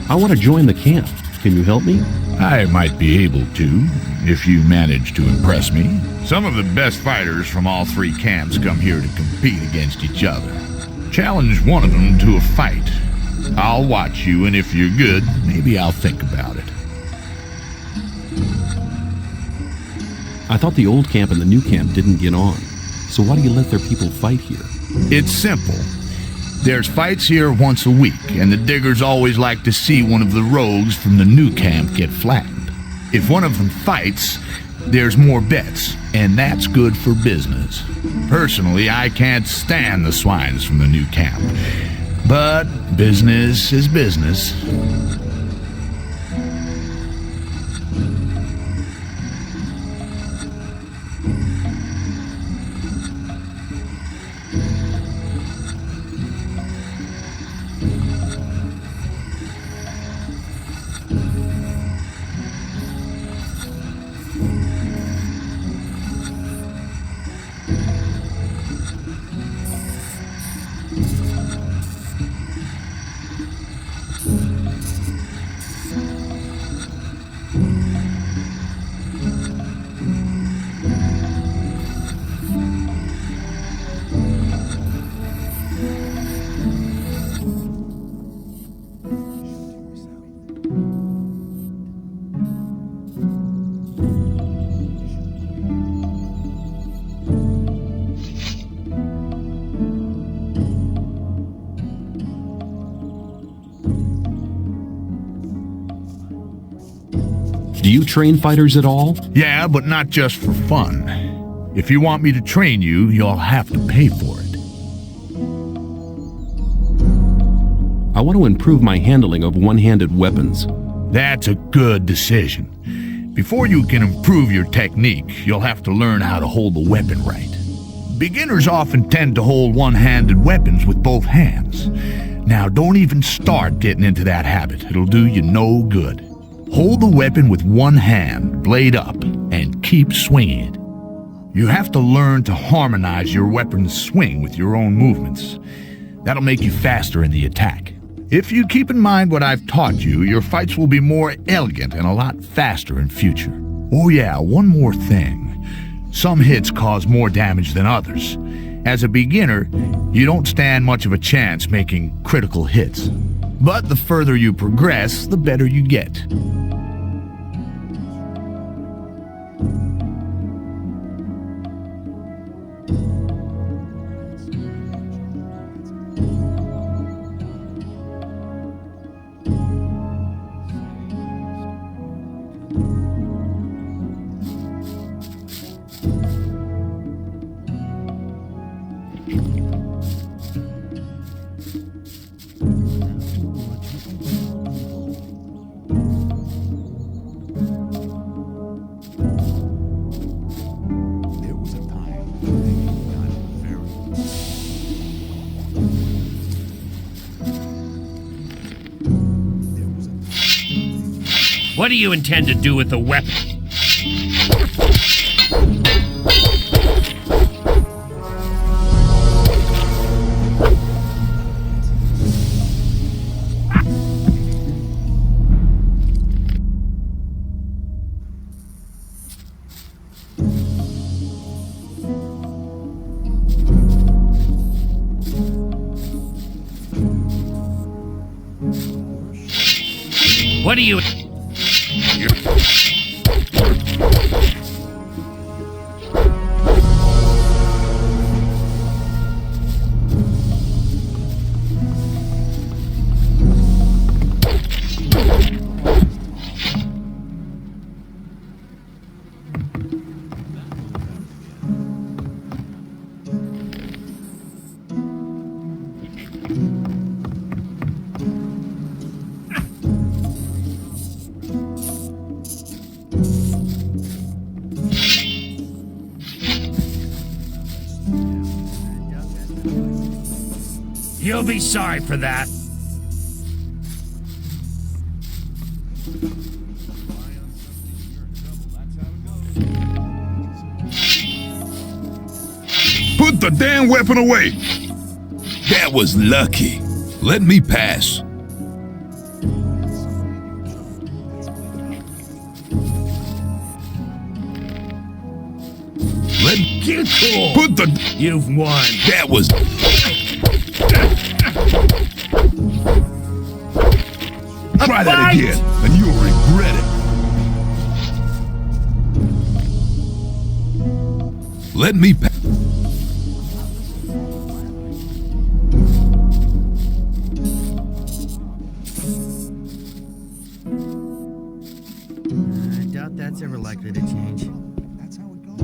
[SPEAKER 3] I want to join the camp. Can you help me?
[SPEAKER 6] I might be able to, if you manage to impress me. Some of the best fighters from all three camps come here to compete against each other. Challenge one of them to a fight. I'll watch you, and if you're good, maybe I'll think about it.
[SPEAKER 3] I thought the old camp and the new camp didn't get on. So why do you let their people fight here?
[SPEAKER 6] It's simple. There's fights here once a week, and the diggers always like to see one of the rogues from the new camp get flattened. If one of them fights, there's more bets, and that's good for business. Personally, I can't stand the swines from the new camp. But business is business.
[SPEAKER 3] Do you train fighters at all?
[SPEAKER 6] Yeah, but not just for fun. If you want me to train you, you'll have to pay for it.
[SPEAKER 3] I want to improve my handling of one-handed weapons.
[SPEAKER 6] That's a good decision. Before you can improve your technique, you'll have to learn how to hold the weapon right. Beginners often tend to hold one-handed weapons with both hands. Now, don't even start getting into that habit. It'll do you no good. Hold the weapon with one hand, blade up, and keep swinging it. You have to learn to harmonize your weapon's swing with your own movements. That'll make you faster in the attack. If you keep in mind what I've taught you, your fights will be more elegant and a lot faster in future. Oh yeah, one more thing. Some hits cause more damage than others. As a beginner, you don't stand much of a chance making critical hits. But the further you progress, the better you get.
[SPEAKER 9] What do you intend to do with the weapon? What do you... You'll be sorry for that.
[SPEAKER 5] Put the damn weapon away! That was lucky. Let me pass.
[SPEAKER 9] Get cool.
[SPEAKER 5] Put the...
[SPEAKER 9] You've won.
[SPEAKER 5] That was... Try that again, and you'll regret it. Let me pass.
[SPEAKER 11] I doubt that's ever likely to change.
[SPEAKER 2] That's how it goes.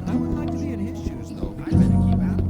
[SPEAKER 2] I would like to be in his shoes, though. I'd better keep out of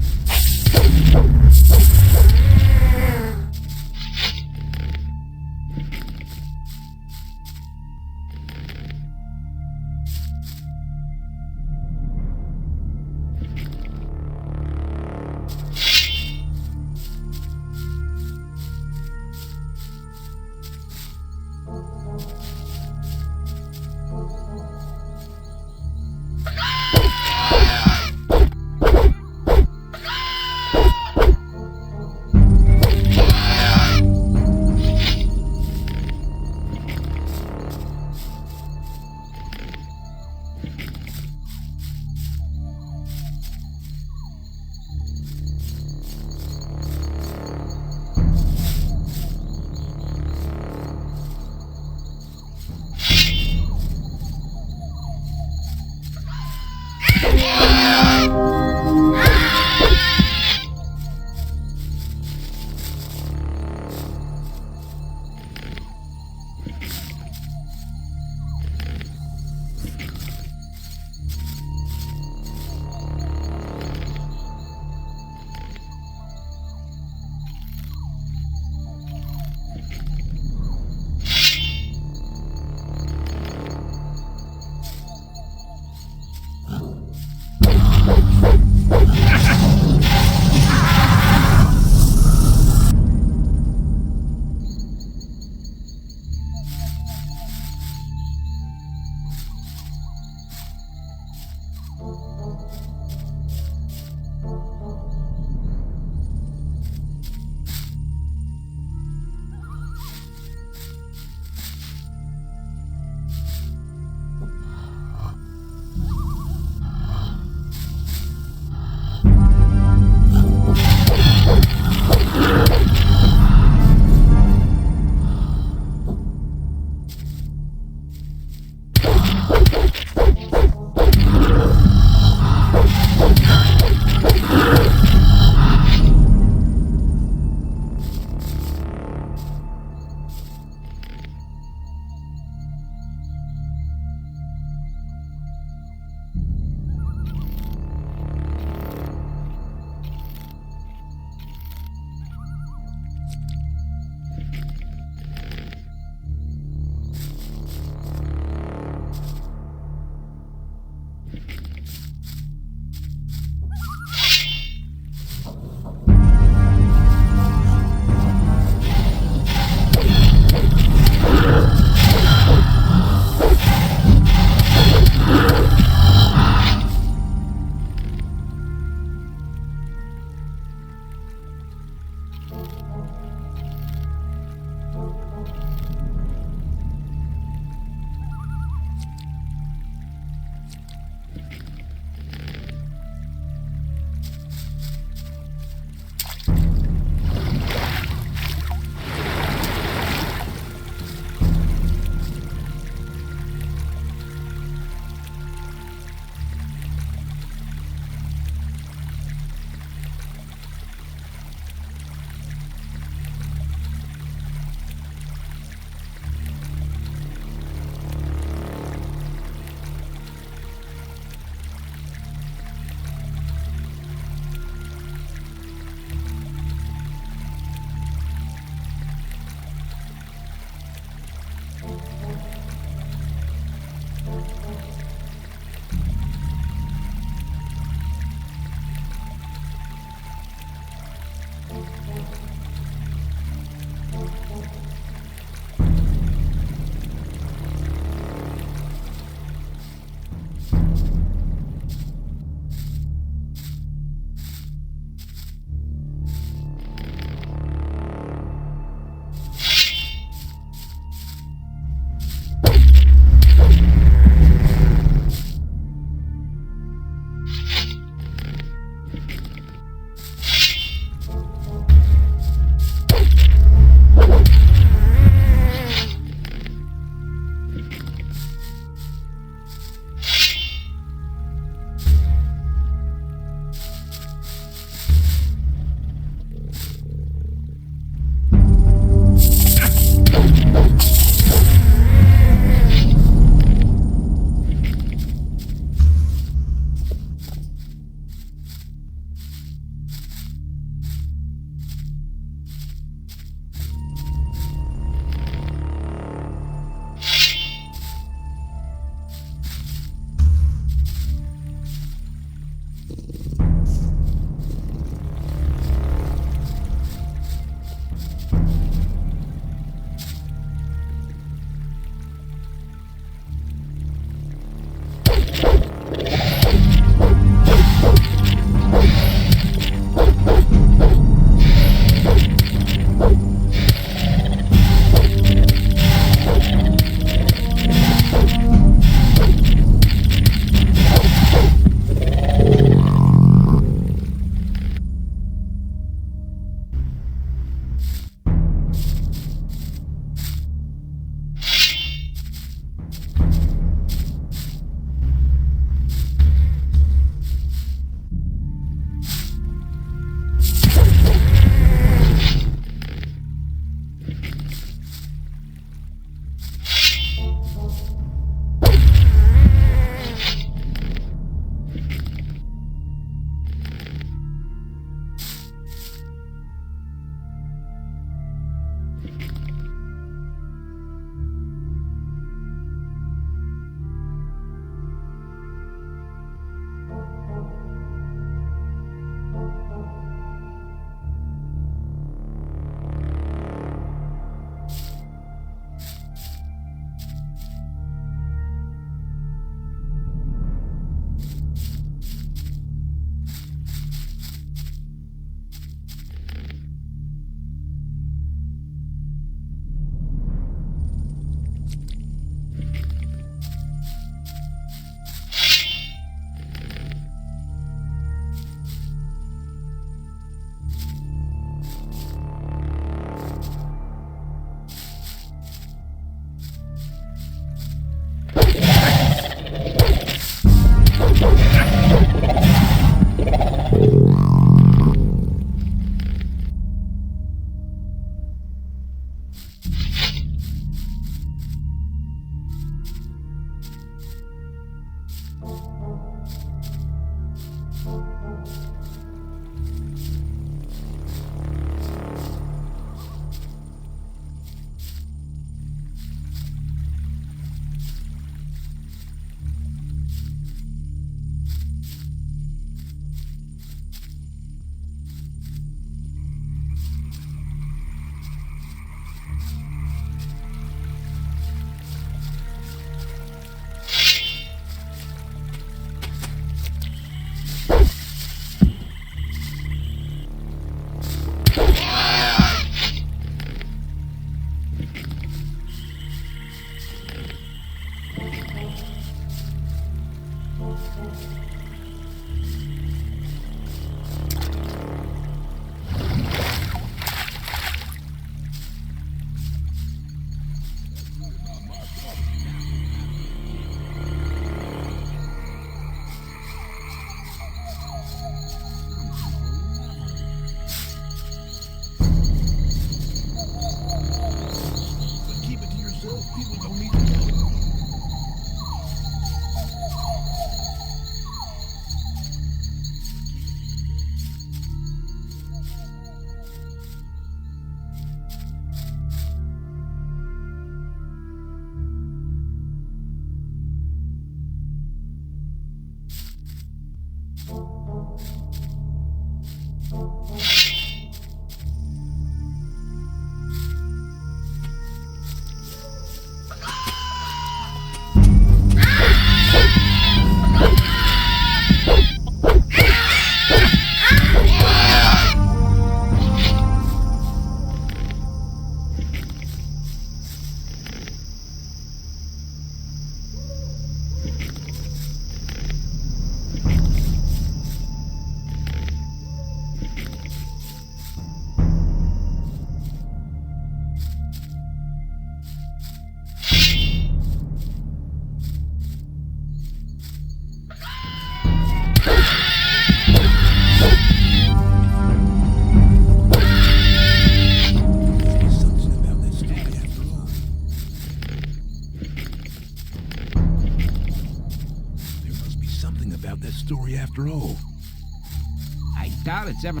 [SPEAKER 10] I doubt it's ever...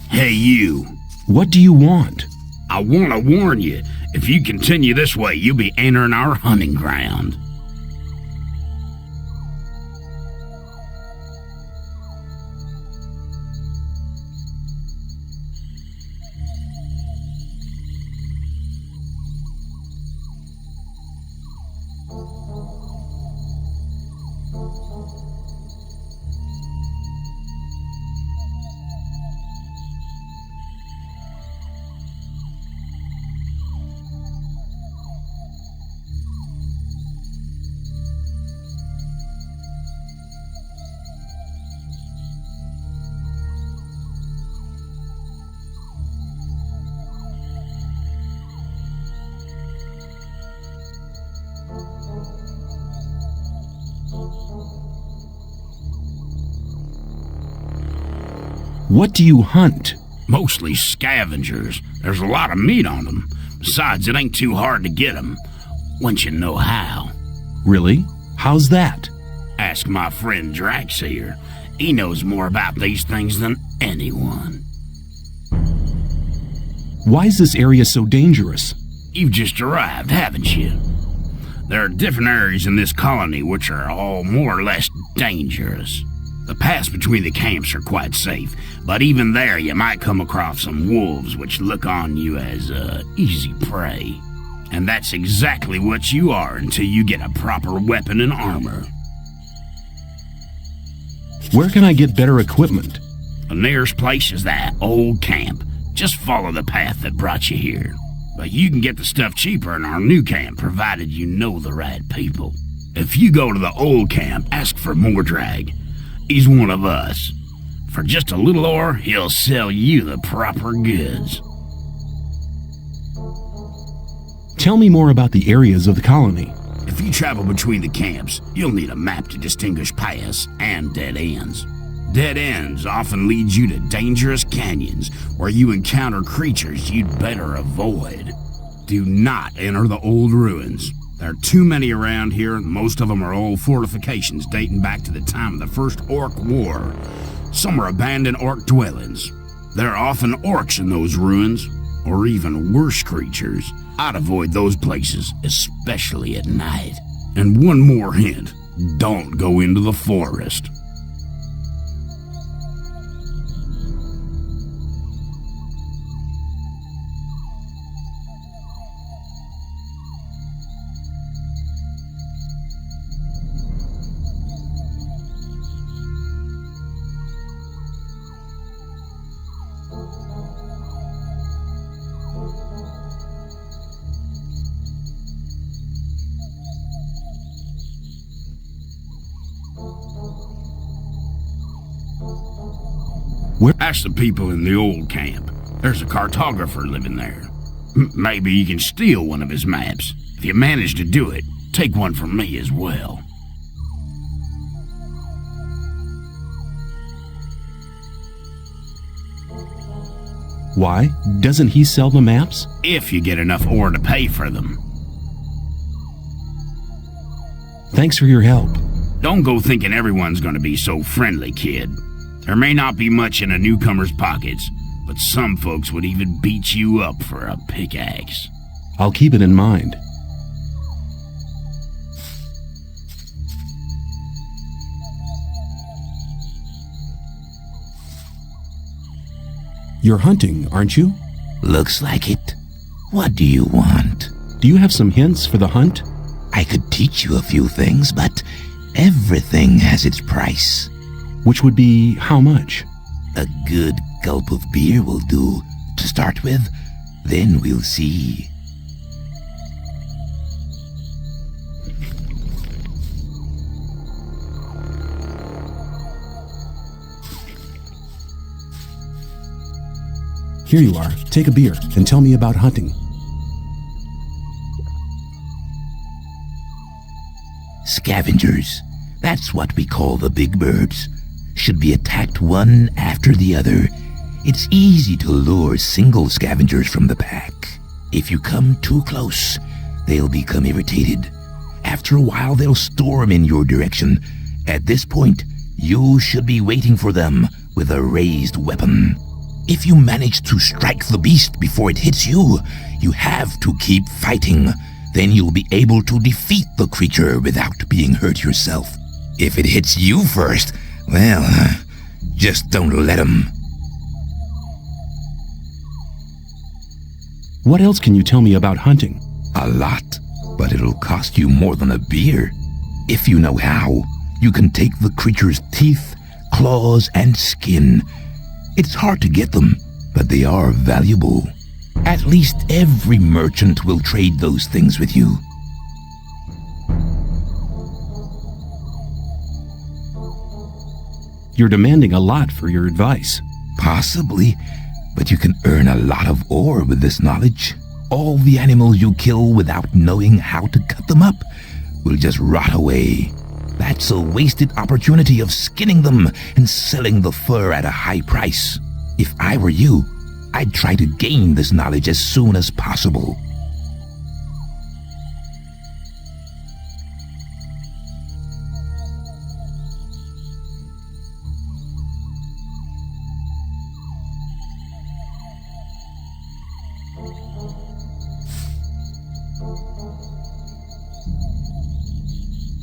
[SPEAKER 12] Hey, you.
[SPEAKER 3] What do you want?
[SPEAKER 12] I want to warn you. If you continue this way, you'll be entering our hunting ground.
[SPEAKER 3] What do you hunt?
[SPEAKER 12] Mostly scavengers. There's a lot of meat on them. Besides, it ain't too hard to get them, once you know how.
[SPEAKER 3] Really? How's that?
[SPEAKER 12] Ask my friend Drax here. He knows more about these things than anyone.
[SPEAKER 3] Why is this area so dangerous?
[SPEAKER 12] You've just arrived, haven't you? There are different areas in this colony which are all more or less dangerous. The paths between the camps are quite safe, but even there you might come across some wolves which look on you as easy prey. And that's exactly what you are until you get a proper weapon and armor.
[SPEAKER 3] Where can I get better equipment?
[SPEAKER 12] The nearest place is that old camp. Just follow the path that brought you here. But you can get the stuff cheaper in our new camp, provided you know the right people. If you go to the old camp, ask for Mordrag. He's one of us. For just a little ore, he'll sell you the proper goods.
[SPEAKER 3] Tell me more about the areas of the colony.
[SPEAKER 12] If you travel between the camps, you'll need a map to distinguish paths and dead ends. Dead ends often lead you to dangerous canyons where you encounter creatures you'd better avoid. Do not enter the old ruins. There are too many around here, and most of them are old fortifications dating back to the time of the First Orc War. Some are abandoned orc dwellings. There are often orcs in those ruins, or even worse creatures. I'd avoid those places, especially at night. And one more hint, don't go into the forest. Ask the people in the old camp. There's a cartographer living there. Maybe you can steal one of his maps. If you manage to do it, take one from me as well.
[SPEAKER 3] Why? Doesn't he sell the maps?
[SPEAKER 12] If you get enough ore to pay for them.
[SPEAKER 3] Thanks for your help.
[SPEAKER 12] Don't go thinking everyone's gonna be so friendly, kid. There may not be much in a newcomer's pockets, but some folks would even beat you up for a pickaxe.
[SPEAKER 3] I'll keep it in mind. You're hunting, aren't you?
[SPEAKER 13] Looks like it. What do you want?
[SPEAKER 3] Do you have some hints for the hunt?
[SPEAKER 13] I could teach you a few things, but everything has its price.
[SPEAKER 3] Which would be how much?
[SPEAKER 13] A good gulp of beer will do to start with. Then we'll see.
[SPEAKER 3] Here you are. Take a beer and tell me about hunting.
[SPEAKER 13] Scavengers, that's what we call the big birds, should be attacked one after the other. It's easy to lure single scavengers from the pack. If you come too close, they'll become irritated. After a while, they'll storm in your direction. At this point, you should be waiting for them with a raised weapon. If you manage to strike the beast before it hits you, you have to keep fighting. Then you'll be able to defeat the creature without being hurt yourself. If it hits you first, well, just don't let him.
[SPEAKER 3] What else can you tell me about hunting?
[SPEAKER 13] A lot, but it'll cost you more than a beer. If you know how, you can take the creature's teeth, claws, and skin. It's hard to get them, but they are valuable. At least every merchant will trade those things with you.
[SPEAKER 3] You're demanding a lot for your advice.
[SPEAKER 13] Possibly, but you can earn a lot of ore with this knowledge. All the animals you kill without knowing how to cut them up will just rot away. That's a wasted opportunity of skinning them and selling the fur at a high price. If I were you, I'd try to gain this knowledge as soon as possible.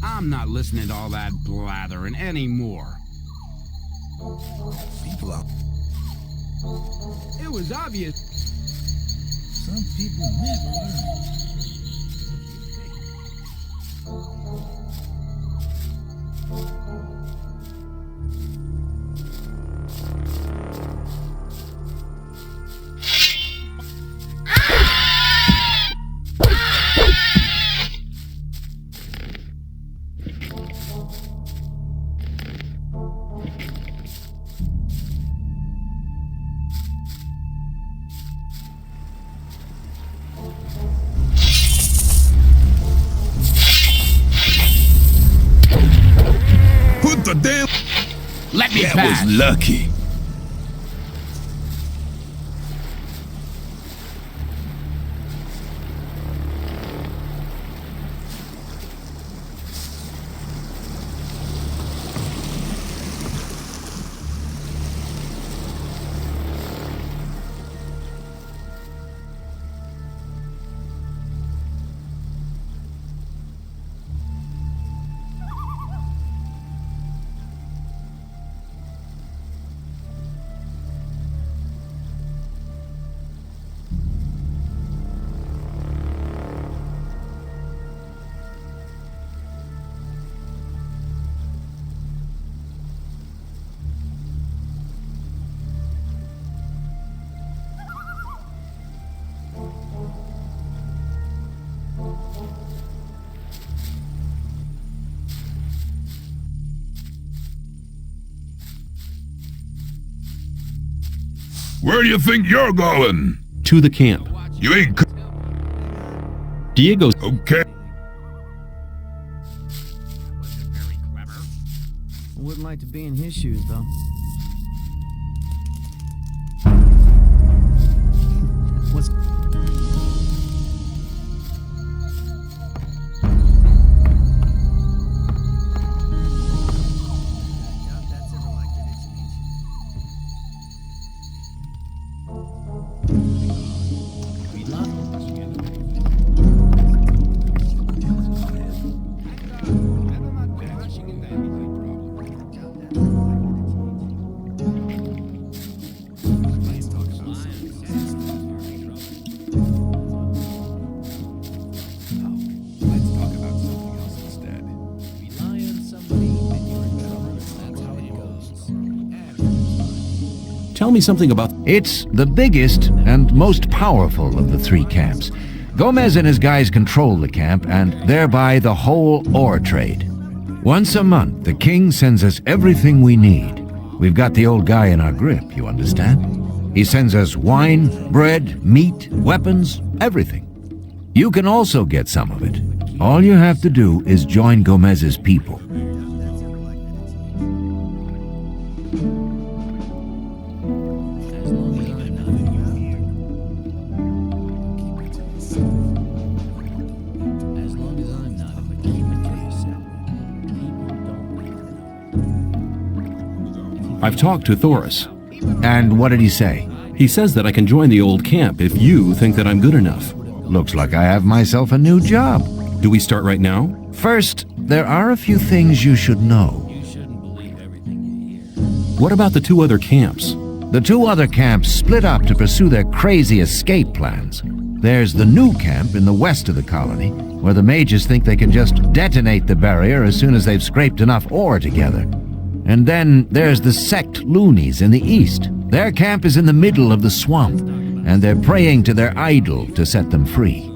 [SPEAKER 12] I'm not listening to all that blathering anymore.
[SPEAKER 5] People out.
[SPEAKER 12] It was obvious.
[SPEAKER 5] Some people never learn. The damn.
[SPEAKER 12] Let me
[SPEAKER 5] that
[SPEAKER 12] pass.
[SPEAKER 5] was lucky. Where do you think you're going?
[SPEAKER 3] To the camp.
[SPEAKER 5] You ain't.
[SPEAKER 3] Diego's.
[SPEAKER 5] Okay.
[SPEAKER 11] I wouldn't like to be in his shoes, though. What's...
[SPEAKER 3] Tell me something about...
[SPEAKER 2] It's the biggest and most powerful of the three camps. Gomez and his guys control the camp and thereby the whole ore trade. Once a month, the king sends us everything we need. We've got the old guy in our grip, you understand? He sends us wine, bread, meat, weapons, everything. You can also get some of it. All you have to do is join Gomez's people.
[SPEAKER 3] I've talked to Thoris.
[SPEAKER 2] And what did he say?
[SPEAKER 3] He says that I can join the old camp if you think that I'm good enough.
[SPEAKER 2] Looks like I have myself a new job.
[SPEAKER 3] Do we start right now?
[SPEAKER 2] First, there are a few things you should know.
[SPEAKER 3] What about the two other camps?
[SPEAKER 2] The two other camps split up to pursue their crazy escape plans. There's the new camp in the west of the colony, where the mages think they can just detonate the barrier as soon as they've scraped enough ore together. And then there's the sect loonies in the east. Their camp is in the middle of the swamp, and they're praying to their idol to set them free.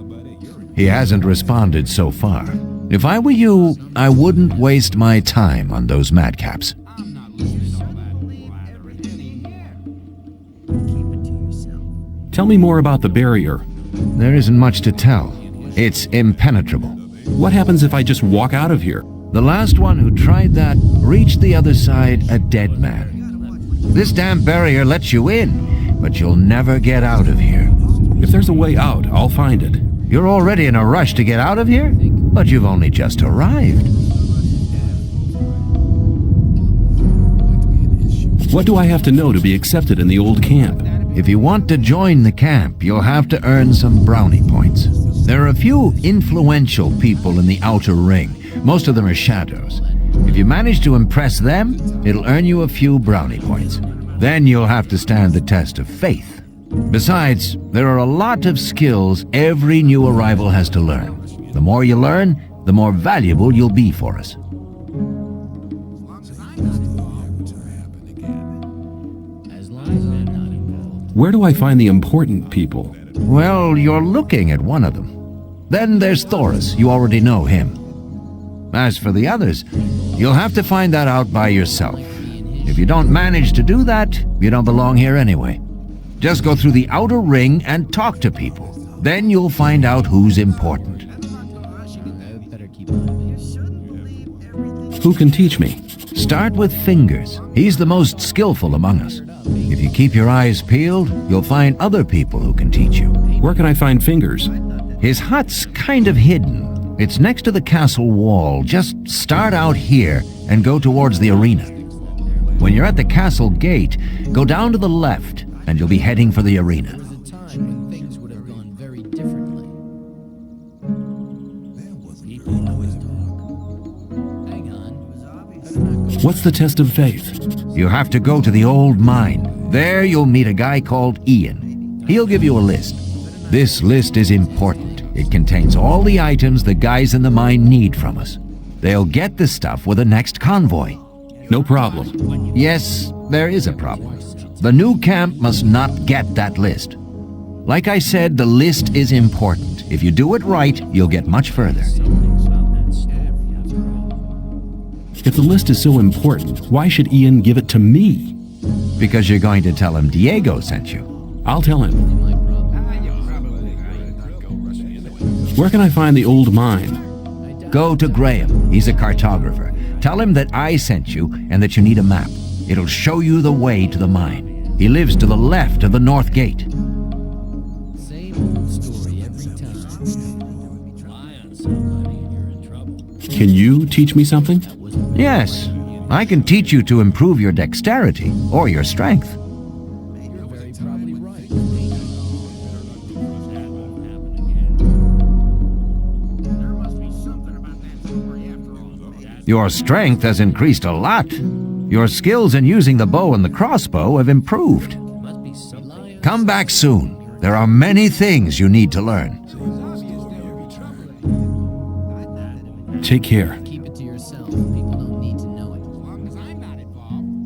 [SPEAKER 2] He hasn't responded so far. If I were you, I wouldn't waste my time on those madcaps.
[SPEAKER 3] Tell me more about the barrier.
[SPEAKER 2] There isn't much to tell. It's impenetrable.
[SPEAKER 3] What happens if I just walk out of here?
[SPEAKER 2] The last one who tried that reached the other side a dead man. This damn barrier lets you in, but you'll never get out of here.
[SPEAKER 3] If there's a way out, I'll find it.
[SPEAKER 2] You're already in a rush to get out of here? But you've only just arrived.
[SPEAKER 3] What do I have to know to be accepted in the old camp?
[SPEAKER 2] If you want to join the camp, you'll have to earn some brownie points. There are a few influential people in the outer ring. Most of them are shadows. If you manage to impress them, it'll earn you a few brownie points. Then you'll have to stand the test of faith. Besides, there are a lot of skills every new arrival has to learn. The more you learn, the more valuable you'll be for us.
[SPEAKER 3] Where do I find the important people?
[SPEAKER 2] Well, you're looking at one of them. Then there's Thoris. You already know him. As for the others, you'll have to find that out by yourself. If you don't manage to do that, you don't belong here anyway. Just go through the outer ring and talk to people. Then you'll find out who's important.
[SPEAKER 3] Who can teach me?
[SPEAKER 2] Start with Fingers. He's the most skillful among us. If you keep your eyes peeled, you'll find other people who can teach you.
[SPEAKER 3] Where can I find Fingers?
[SPEAKER 2] His hut's kind of hidden. It's next to the castle wall. Just start out here and go towards the arena. When you're at the castle gate, go down to the left and you'll be heading for the arena.
[SPEAKER 3] What's the test of faith?
[SPEAKER 2] You have to go to the old mine. There you'll meet a guy called Ian. He'll give you a list. This list is important. It contains all the items the guys in the mine need from us. They'll get the stuff with the next convoy.
[SPEAKER 3] No problem.
[SPEAKER 2] Yes, there is a problem. The new camp must not get that list. Like I said, the list is important. If you do it right, you'll get much further.
[SPEAKER 3] If the list is so important, why should Ian give it to me?
[SPEAKER 2] Because you're going to tell him Diego sent you.
[SPEAKER 3] I'll tell him. Where can I find the old mine?
[SPEAKER 2] Go to Graham. He's a cartographer. Tell him that I sent you and that you need a map. It'll show you the way to the mine. He lives to the left of the north gate.
[SPEAKER 7] Same old story every time. Rely on somebody and you're in trouble.
[SPEAKER 3] Can you teach me something?
[SPEAKER 2] Yes. I can teach you to improve your dexterity or your strength.
[SPEAKER 7] You're very probably right.
[SPEAKER 2] Your strength has increased a lot. Your skills in using the bow and the crossbow have improved. Come back soon. There are many things you need to learn.
[SPEAKER 3] Take care.
[SPEAKER 11] Keep it to yourself. People don't need to know it. As long as I'm not involved.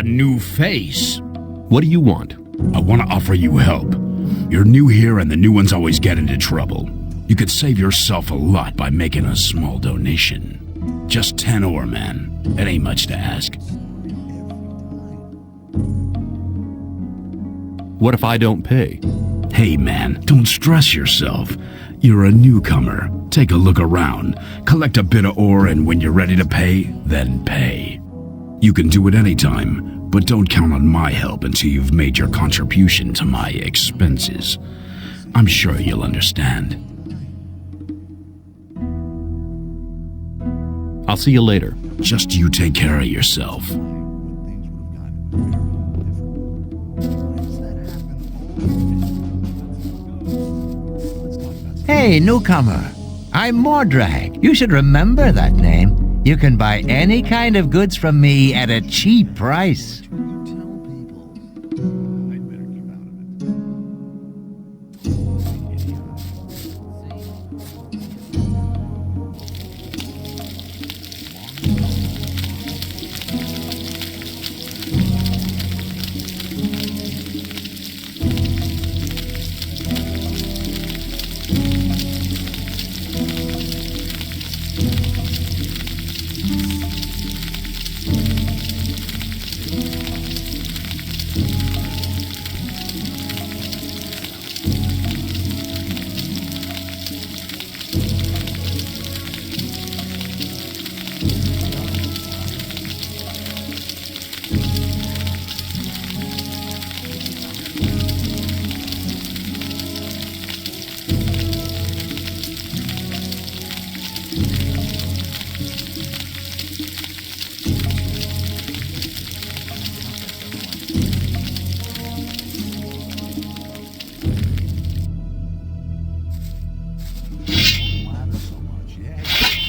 [SPEAKER 12] new face.
[SPEAKER 3] What do you want?
[SPEAKER 12] I want to offer you help. You're new here and the new ones always get into trouble. You could save yourself a lot by making a small donation. Just 10 ore, man. It ain't much to ask.
[SPEAKER 3] What if I don't pay?
[SPEAKER 12] Hey, man, don't stress yourself. You're a newcomer. Take a look around. Collect a bit of ore, and when you're ready to pay, then pay. You can do it anytime, but don't count on my help until you've made your contribution to my expenses. I'm sure you'll understand.
[SPEAKER 3] I'll see you later.
[SPEAKER 12] Just you take care of yourself.
[SPEAKER 2] Hey, newcomer. I'm Mordrag. You should remember that name. You can buy any kind of goods from me at a cheap price.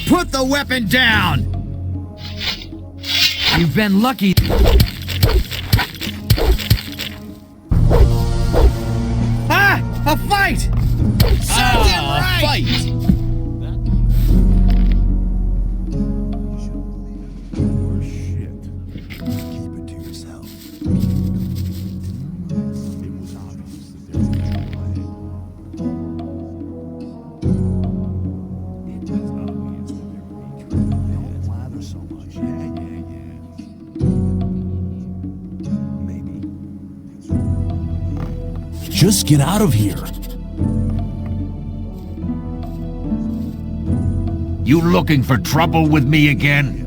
[SPEAKER 10] Put the weapon down!
[SPEAKER 2] You've been lucky.
[SPEAKER 10] Ah! A fight! Served him right!
[SPEAKER 12] Fight!
[SPEAKER 5] Just get out of here.
[SPEAKER 2] You looking for trouble with me again?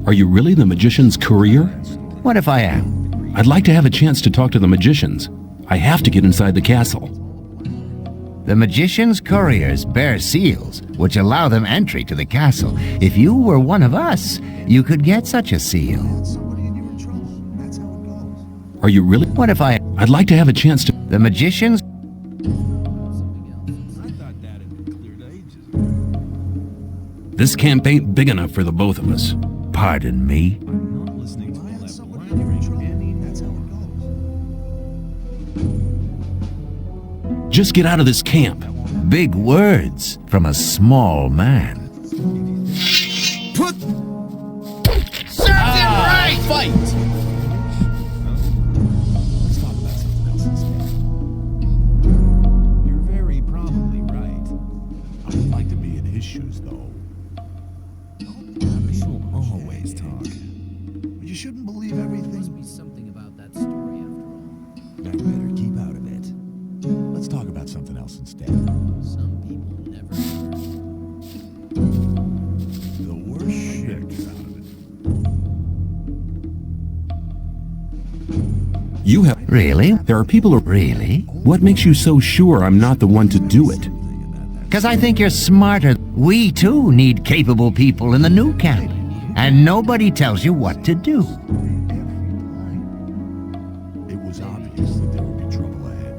[SPEAKER 3] Are you really the magician's courier?
[SPEAKER 2] What if I am?
[SPEAKER 3] I'd like to have a chance to talk to the magicians. I have to get inside the castle.
[SPEAKER 2] The magician's couriers bear seals, which allow them entry to the castle. If you were one of us, you could get such a seal.
[SPEAKER 3] Are you really?
[SPEAKER 2] What if I...
[SPEAKER 3] I'd like to have a chance to...
[SPEAKER 2] The magician's...
[SPEAKER 3] This camp ain't big enough for the both of us.
[SPEAKER 2] Pardon me?
[SPEAKER 3] Just get out of this camp.
[SPEAKER 2] Big words from a small man.
[SPEAKER 10] Put... Served him right!
[SPEAKER 12] Fight!
[SPEAKER 3] You have...
[SPEAKER 2] Really?
[SPEAKER 3] There are people who...
[SPEAKER 2] Really?
[SPEAKER 3] What makes you so sure I'm not the one to do it?
[SPEAKER 2] Because I think you're smarter. We, too, need capable people in the new camp. And nobody tells you what to do.
[SPEAKER 5] It was obvious that there would be trouble ahead.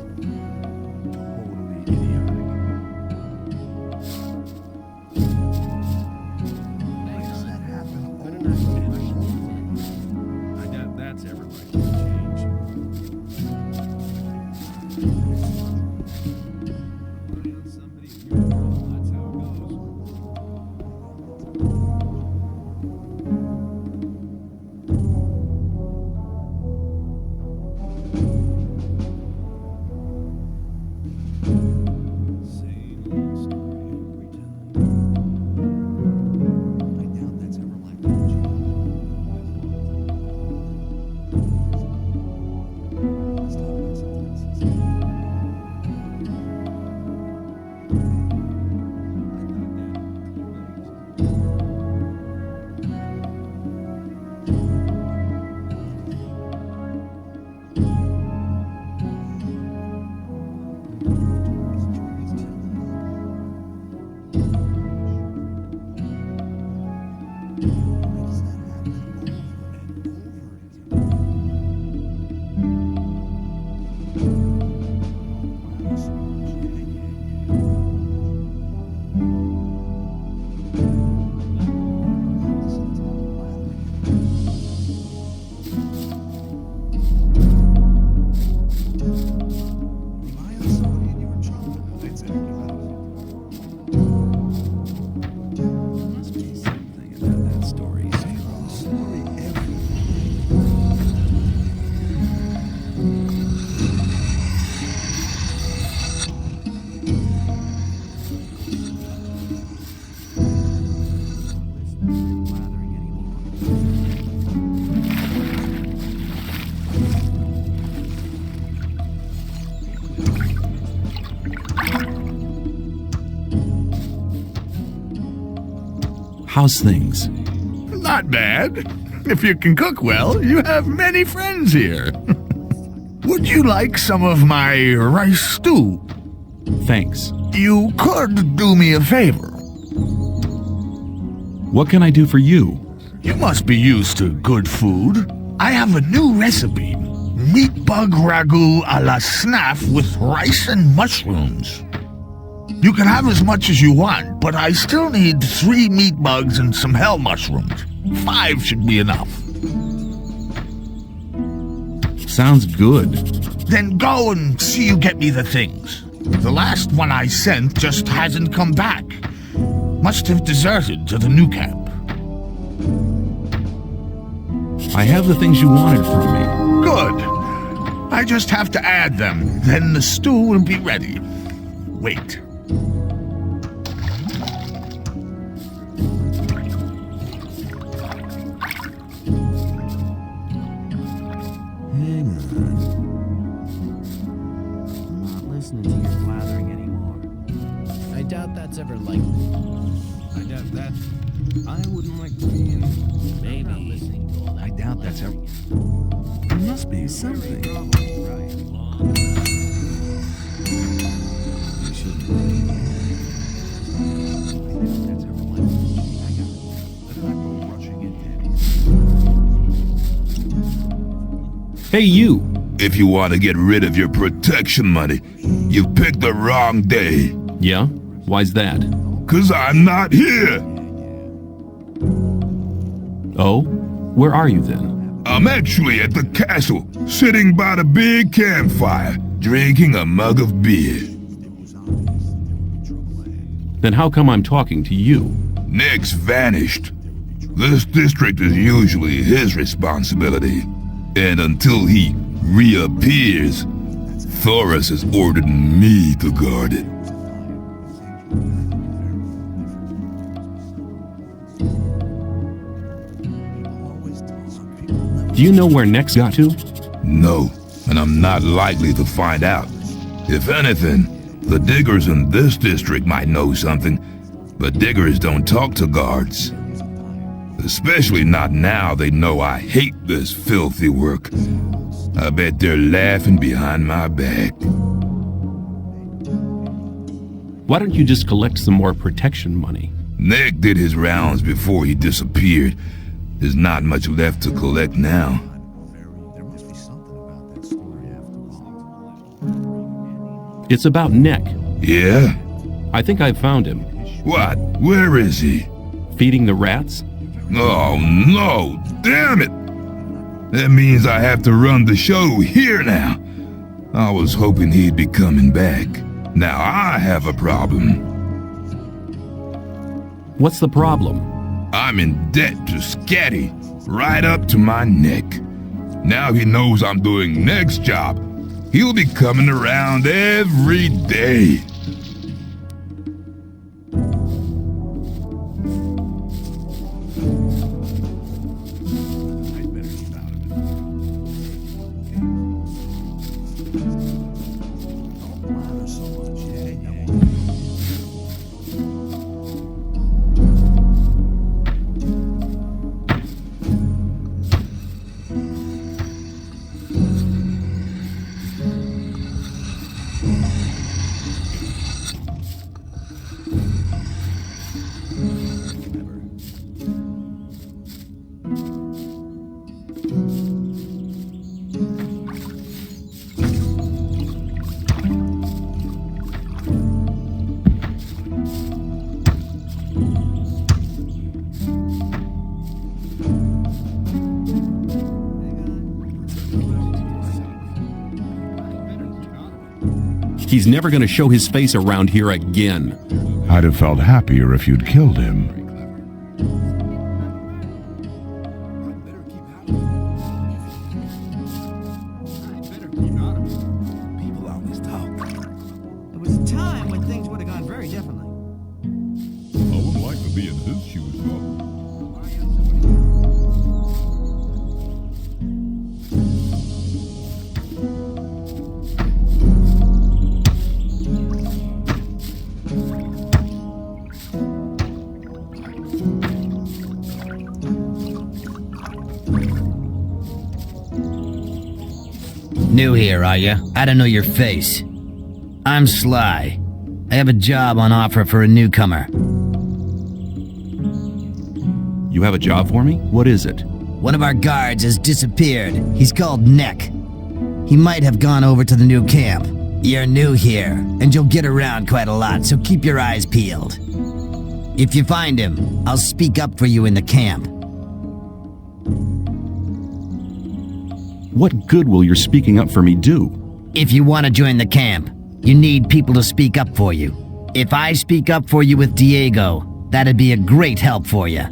[SPEAKER 5] Totally idiotic. Makes that happen I doubt that's ever likely to change. That's how it goes.
[SPEAKER 3] How's things?
[SPEAKER 5] Not bad. If you can cook well, you have many friends here. Would you like some of my rice stew?
[SPEAKER 3] Thanks.
[SPEAKER 5] You could do me a favor.
[SPEAKER 3] What can I do for you?
[SPEAKER 5] You must be used to good food. I have a new recipe. Meat bug ragu a la snaff with rice and mushrooms. You can have as much as you want, but I still need 3 meat bugs and some hell mushrooms. 5 should be enough.
[SPEAKER 3] Sounds good.
[SPEAKER 5] Then go and see you get me the things. The last one I sent just hasn't come back. Must have deserted to the new camp.
[SPEAKER 3] I have the things you wanted from me.
[SPEAKER 5] Good. I just have to add them, then the stew will be ready. Wait.
[SPEAKER 11] Hang on. I'm not listening to your blathering anymore.
[SPEAKER 7] I doubt that's ever like.
[SPEAKER 4] I doubt that. I wouldn't like to be in.
[SPEAKER 7] Maybe.
[SPEAKER 2] I doubt that's ever.
[SPEAKER 11] There must be something.
[SPEAKER 3] Hey, you!
[SPEAKER 5] If you want to get rid of your protection money, you've picked the wrong day.
[SPEAKER 3] Yeah? Why's that?
[SPEAKER 5] 'Cause I'm not here.
[SPEAKER 3] Oh? Where are you then?
[SPEAKER 5] I'm actually at the castle, sitting by the big campfire, drinking a mug of beer.
[SPEAKER 3] Then how come I'm talking to you?
[SPEAKER 5] Nick's vanished. This district is usually his responsibility. And until he reappears, Thoris has ordered me to guard it.
[SPEAKER 3] Do you know where Nex got to?
[SPEAKER 5] No, and I'm not likely to find out. If anything, the diggers in this district might know something, but diggers don't talk to guards. Especially not now they know I hate this filthy work. I bet they're laughing behind my back.
[SPEAKER 3] Why don't you just collect some more protection money?
[SPEAKER 5] Nick did his rounds before he disappeared. There's not much left to collect now.
[SPEAKER 3] It's about Nick.
[SPEAKER 5] Yeah?
[SPEAKER 3] I think I found him.
[SPEAKER 5] What? Where is he?
[SPEAKER 3] Feeding the rats?
[SPEAKER 5] Oh no! Damn it! That means I have to run the show here now. I was hoping he'd be coming back. Now I have a problem.
[SPEAKER 3] What's the problem?
[SPEAKER 5] I'm in debt to Scatty, right up to my neck. Now he knows I'm doing Nick's job. He'll be coming around every day.
[SPEAKER 3] He's never going to show his face around here again.
[SPEAKER 6] I'd have felt happier if you'd killed him.
[SPEAKER 11] People always talk. There was a time when things would have gone very differently.
[SPEAKER 5] I would like to be in his shoes, though.
[SPEAKER 14] New here, are you? I don't know your face. I'm Sly. I have a job on offer for a newcomer.
[SPEAKER 3] You have a job for me? What is it?
[SPEAKER 14] One of our guards has disappeared. He's called Neck. He might have gone over to the new camp. You're new here, and you'll get around quite a lot, so keep your eyes peeled. If you find him, I'll speak up for you in the camp.
[SPEAKER 3] What good will your speaking up for me do?
[SPEAKER 14] If you want to join the camp, you need people to speak up for you. If I speak up for you with Diego, that'd be a great help for you.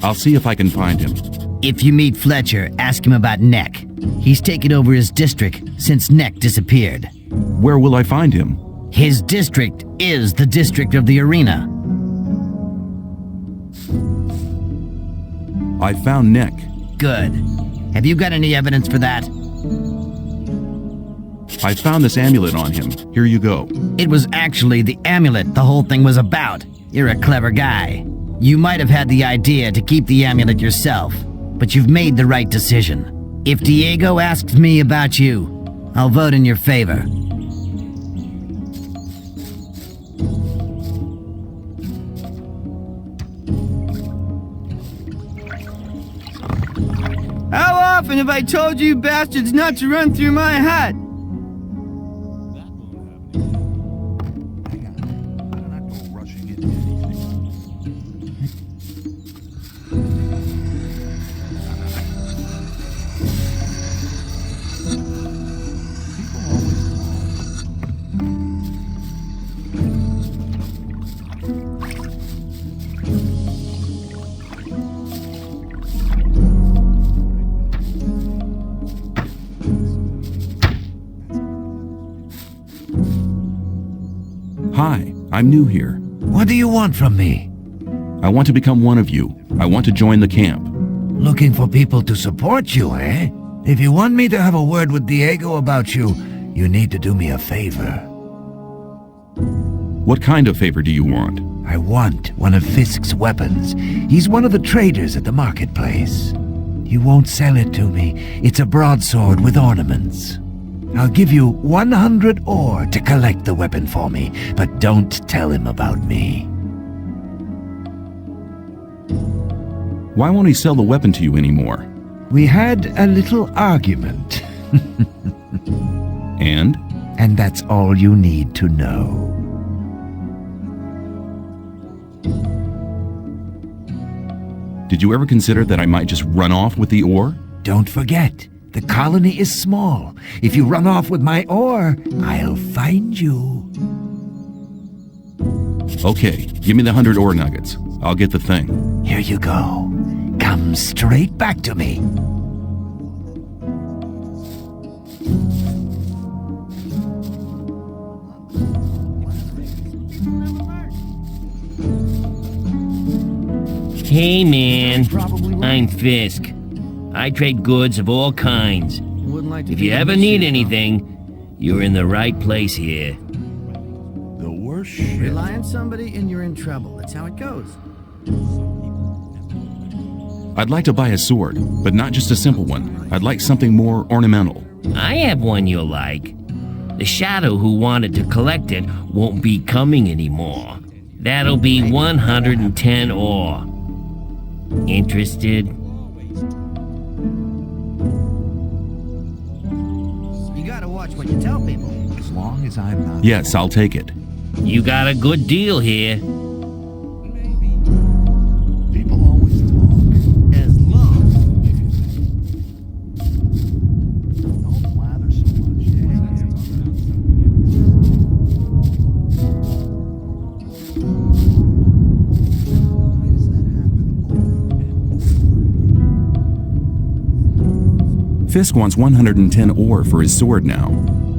[SPEAKER 3] I'll see if I can find him.
[SPEAKER 14] If you meet Fletcher, ask him about Neck. He's taken over his district since Neck disappeared.
[SPEAKER 3] Where will I find him?
[SPEAKER 14] His district is the district of the arena.
[SPEAKER 3] I found Neck.
[SPEAKER 14] Good. Have you got any evidence for that?
[SPEAKER 3] I found this amulet on him. Here you go.
[SPEAKER 14] It was actually the amulet the whole thing was about. You're a clever guy. You might have had the idea to keep the amulet yourself, but you've made the right decision. If Diego asks me about you, I'll vote in your favor.
[SPEAKER 11] How often have I told you bastards not to run through my hut?
[SPEAKER 3] Hi, I'm new here.
[SPEAKER 2] What do you want from me?
[SPEAKER 3] I want to become one of you. I want to join the camp.
[SPEAKER 2] Looking for people to support you, eh? If you want me to have a word with Diego about you, you need to do me a favor.
[SPEAKER 3] What kind of favor do you want?
[SPEAKER 2] I want one of Fisk's weapons. He's one of the traders at the marketplace. You won't sell it to me. It's a broadsword with ornaments. I'll give you 100 ore to collect the weapon for me, but don't tell him about me.
[SPEAKER 3] Why won't he sell the weapon to you anymore?
[SPEAKER 2] We had a little argument.
[SPEAKER 3] And?
[SPEAKER 2] And that's all you need to know.
[SPEAKER 3] Did you ever consider that I might just run off with the ore?
[SPEAKER 2] Don't forget, the colony is small. If you run off with my ore, I'll find you.
[SPEAKER 3] Okay, give me the 100 ore nuggets. I'll get the thing.
[SPEAKER 2] Here you go. Come straight back to me.
[SPEAKER 15] Hey man, I'm Fisk. I trade goods of all kinds. If you ever need anything, you're in the right place here.
[SPEAKER 11] The worst shit. Rely on somebody and you're in trouble. That's how it goes.
[SPEAKER 3] I'd like to buy a sword, but not just a simple one. I'd like something more ornamental.
[SPEAKER 15] I have one you'll like. The shadow who wanted to collect it won't be coming anymore. That'll be 110 ore. Interested?
[SPEAKER 11] You gotta watch what you tell people.
[SPEAKER 2] As long as I'm not...
[SPEAKER 3] Yes, I'll take it.
[SPEAKER 15] You got a good deal here.
[SPEAKER 2] People always talk.
[SPEAKER 11] As long.
[SPEAKER 2] Don't blather so much.
[SPEAKER 3] Fisk wants 110 ore for his sword now.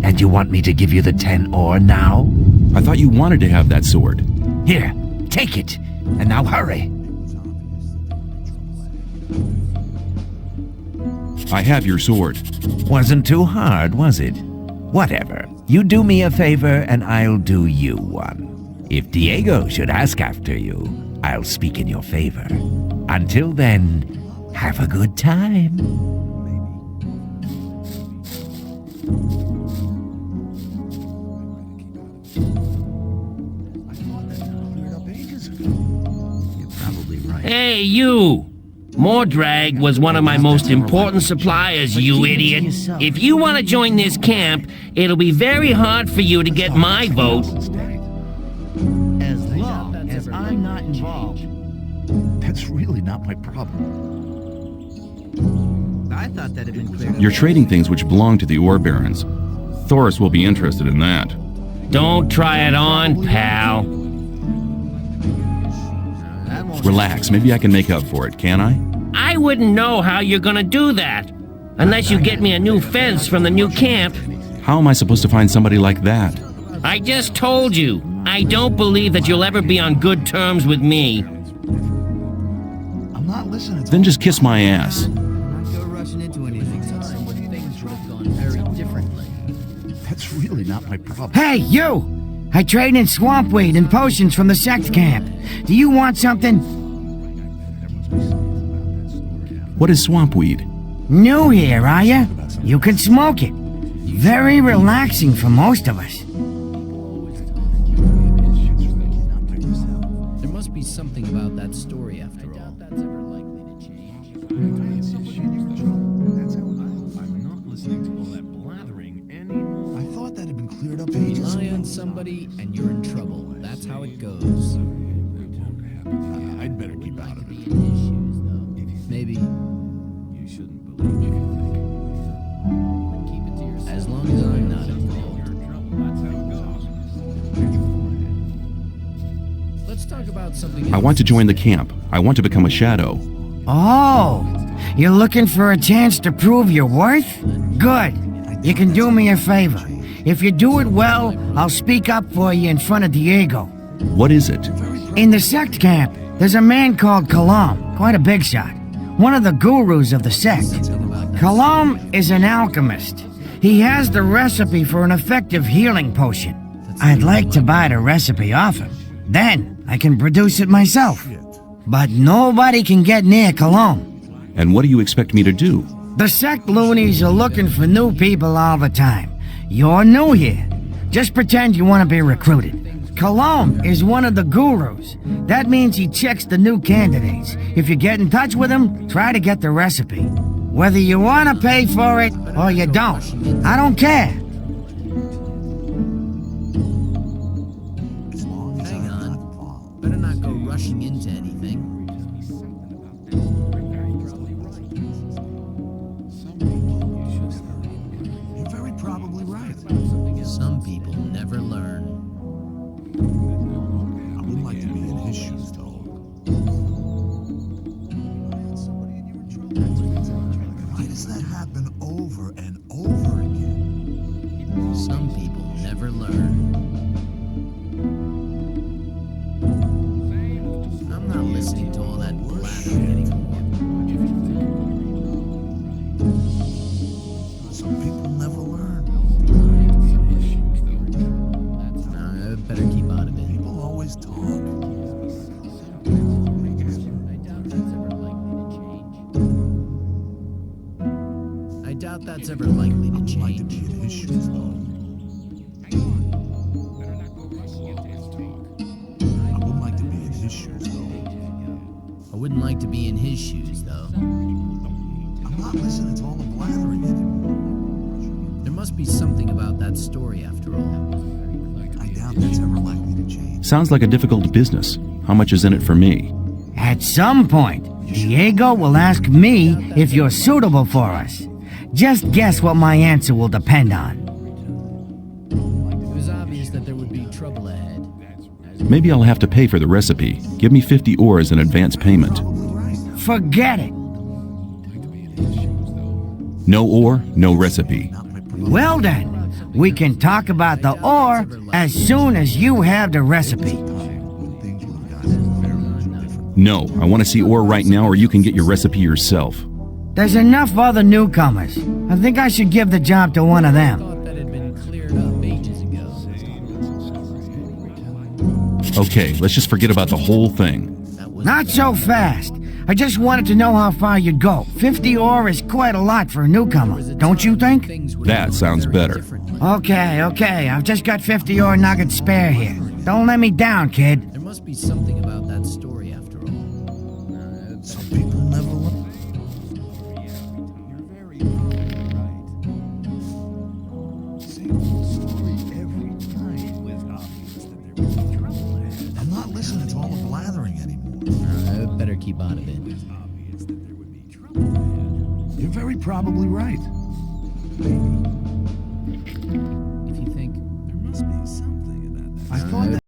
[SPEAKER 2] And you want me to give you the 10 ore now?
[SPEAKER 3] I thought you wanted to have that sword.
[SPEAKER 2] Here, take it. And now hurry.
[SPEAKER 3] I have your sword.
[SPEAKER 2] Wasn't too hard, was it? Whatever. You do me a favor and I'll do you one. If Diego should ask after you, I'll speak in your favor. Until then, have a good time.
[SPEAKER 15] Hey, you! Mordrag was one of my most important suppliers, you idiot. If you want to join this camp, it'll be very hard for you to get my vote.
[SPEAKER 14] As long as I'm not involved.
[SPEAKER 2] That's really not my problem.
[SPEAKER 14] I thought that had been cleared up.
[SPEAKER 3] You're trading things which belong to the ore barons. Thoris will be interested in that.
[SPEAKER 15] Don't try it on, pal.
[SPEAKER 3] Relax, maybe I can make up for it, can I?
[SPEAKER 15] I wouldn't know how you're gonna do that. Unless you get me a new fence from the new camp.
[SPEAKER 3] How am I supposed to find somebody like that?
[SPEAKER 15] I just told you. I don't believe that you'll ever be on good terms with me.
[SPEAKER 2] I'm not listening.
[SPEAKER 3] Then just kiss my ass.
[SPEAKER 2] That's really not my problem.
[SPEAKER 14] Hey, you! I trade in swamp weed and potions from the sect camp. Do you want something?
[SPEAKER 3] What is swamp weed?
[SPEAKER 14] New here, are ya? You can smoke it. Very relaxing for most of us.
[SPEAKER 7] There must be something about that story after all. That's ever likely to change.
[SPEAKER 2] I'm not listening to all that blathering anymore. I thought that had been cleared up ages
[SPEAKER 7] Rely
[SPEAKER 2] ago.
[SPEAKER 7] on somebody and you're in trouble. That's how it goes.
[SPEAKER 2] I'd better keep out of it.
[SPEAKER 7] Maybe.
[SPEAKER 2] You shouldn't believe anything.
[SPEAKER 7] Keep it to yourself. As long as I'm not involved. Let's talk about something
[SPEAKER 3] I want to join the camp. I want to become a shadow.
[SPEAKER 14] Oh, you're looking for a chance to prove your worth? Good. You can do me a favor. If you do it well, I'll speak up for you in front of Diego.
[SPEAKER 3] What is it?
[SPEAKER 14] In the sect camp, there's a man called Kalam, quite a big shot. One of the gurus of the sect. Kalam is an alchemist. He has the recipe for an effective healing potion. I'd like to buy the recipe off him. Then I can produce it myself. But nobody can get near Kalam.
[SPEAKER 3] And what do you expect me to do?
[SPEAKER 14] The sect loonies are looking for new people all the time. You're new here. Just pretend you want to be recruited. Kalam is one of the gurus. That means he checks the new candidates. If you get in touch with him, try to get the recipe. Whether you want to pay for it or you don't, I don't care.
[SPEAKER 7] Hang on. Better not go rushing into anything.
[SPEAKER 2] You're very probably right.
[SPEAKER 7] Some people never learn.
[SPEAKER 2] I would like to be in his shoes, though. Why does that happen over and over again?
[SPEAKER 7] Some people never learn. I'm not listening to all that blathering anymore.
[SPEAKER 2] Some people never learn.
[SPEAKER 7] I better keep out of it.
[SPEAKER 2] People always talk.
[SPEAKER 7] I doubt that's ever likely to change.
[SPEAKER 2] I'd like to be in his shoes, though. I wouldn't like to be in his shoes, though.
[SPEAKER 7] I wouldn't like to be in his shoes, though.
[SPEAKER 2] I'm not listening to all the blathering anymore.
[SPEAKER 7] There must be something about that story after all.
[SPEAKER 2] I doubt that's ever likely to change.
[SPEAKER 3] Sounds like a difficult business. How much is in it for me?
[SPEAKER 14] At some point, Diego will ask me if you're suitable for us. Just guess what my answer will depend on.
[SPEAKER 7] It was obvious that there would be trouble ahead.
[SPEAKER 3] Maybe I'll have to pay for the recipe. Give me 50 ore as an advance payment.
[SPEAKER 14] Forget it.
[SPEAKER 3] No ore, no recipe.
[SPEAKER 14] Well then, we can talk about the ore as soon as you have the recipe.
[SPEAKER 3] No, I want to see ore right now or you can get your recipe yourself.
[SPEAKER 14] There's enough other newcomers. I think I should give the job to one of them.
[SPEAKER 7] That had been cleared up ages ago.
[SPEAKER 3] Okay, let's just forget about the whole thing.
[SPEAKER 14] Not so fast. I just wanted to know how far you'd go. 50 ore is quite a lot for a newcomer, don't you think?
[SPEAKER 3] That sounds better.
[SPEAKER 14] Okay. I've just got 50 ore nuggets spare here. Don't let me down, kid.
[SPEAKER 7] There must be something about that story after all.
[SPEAKER 16] better keep out of it.
[SPEAKER 6] You're very probably right. Maybe.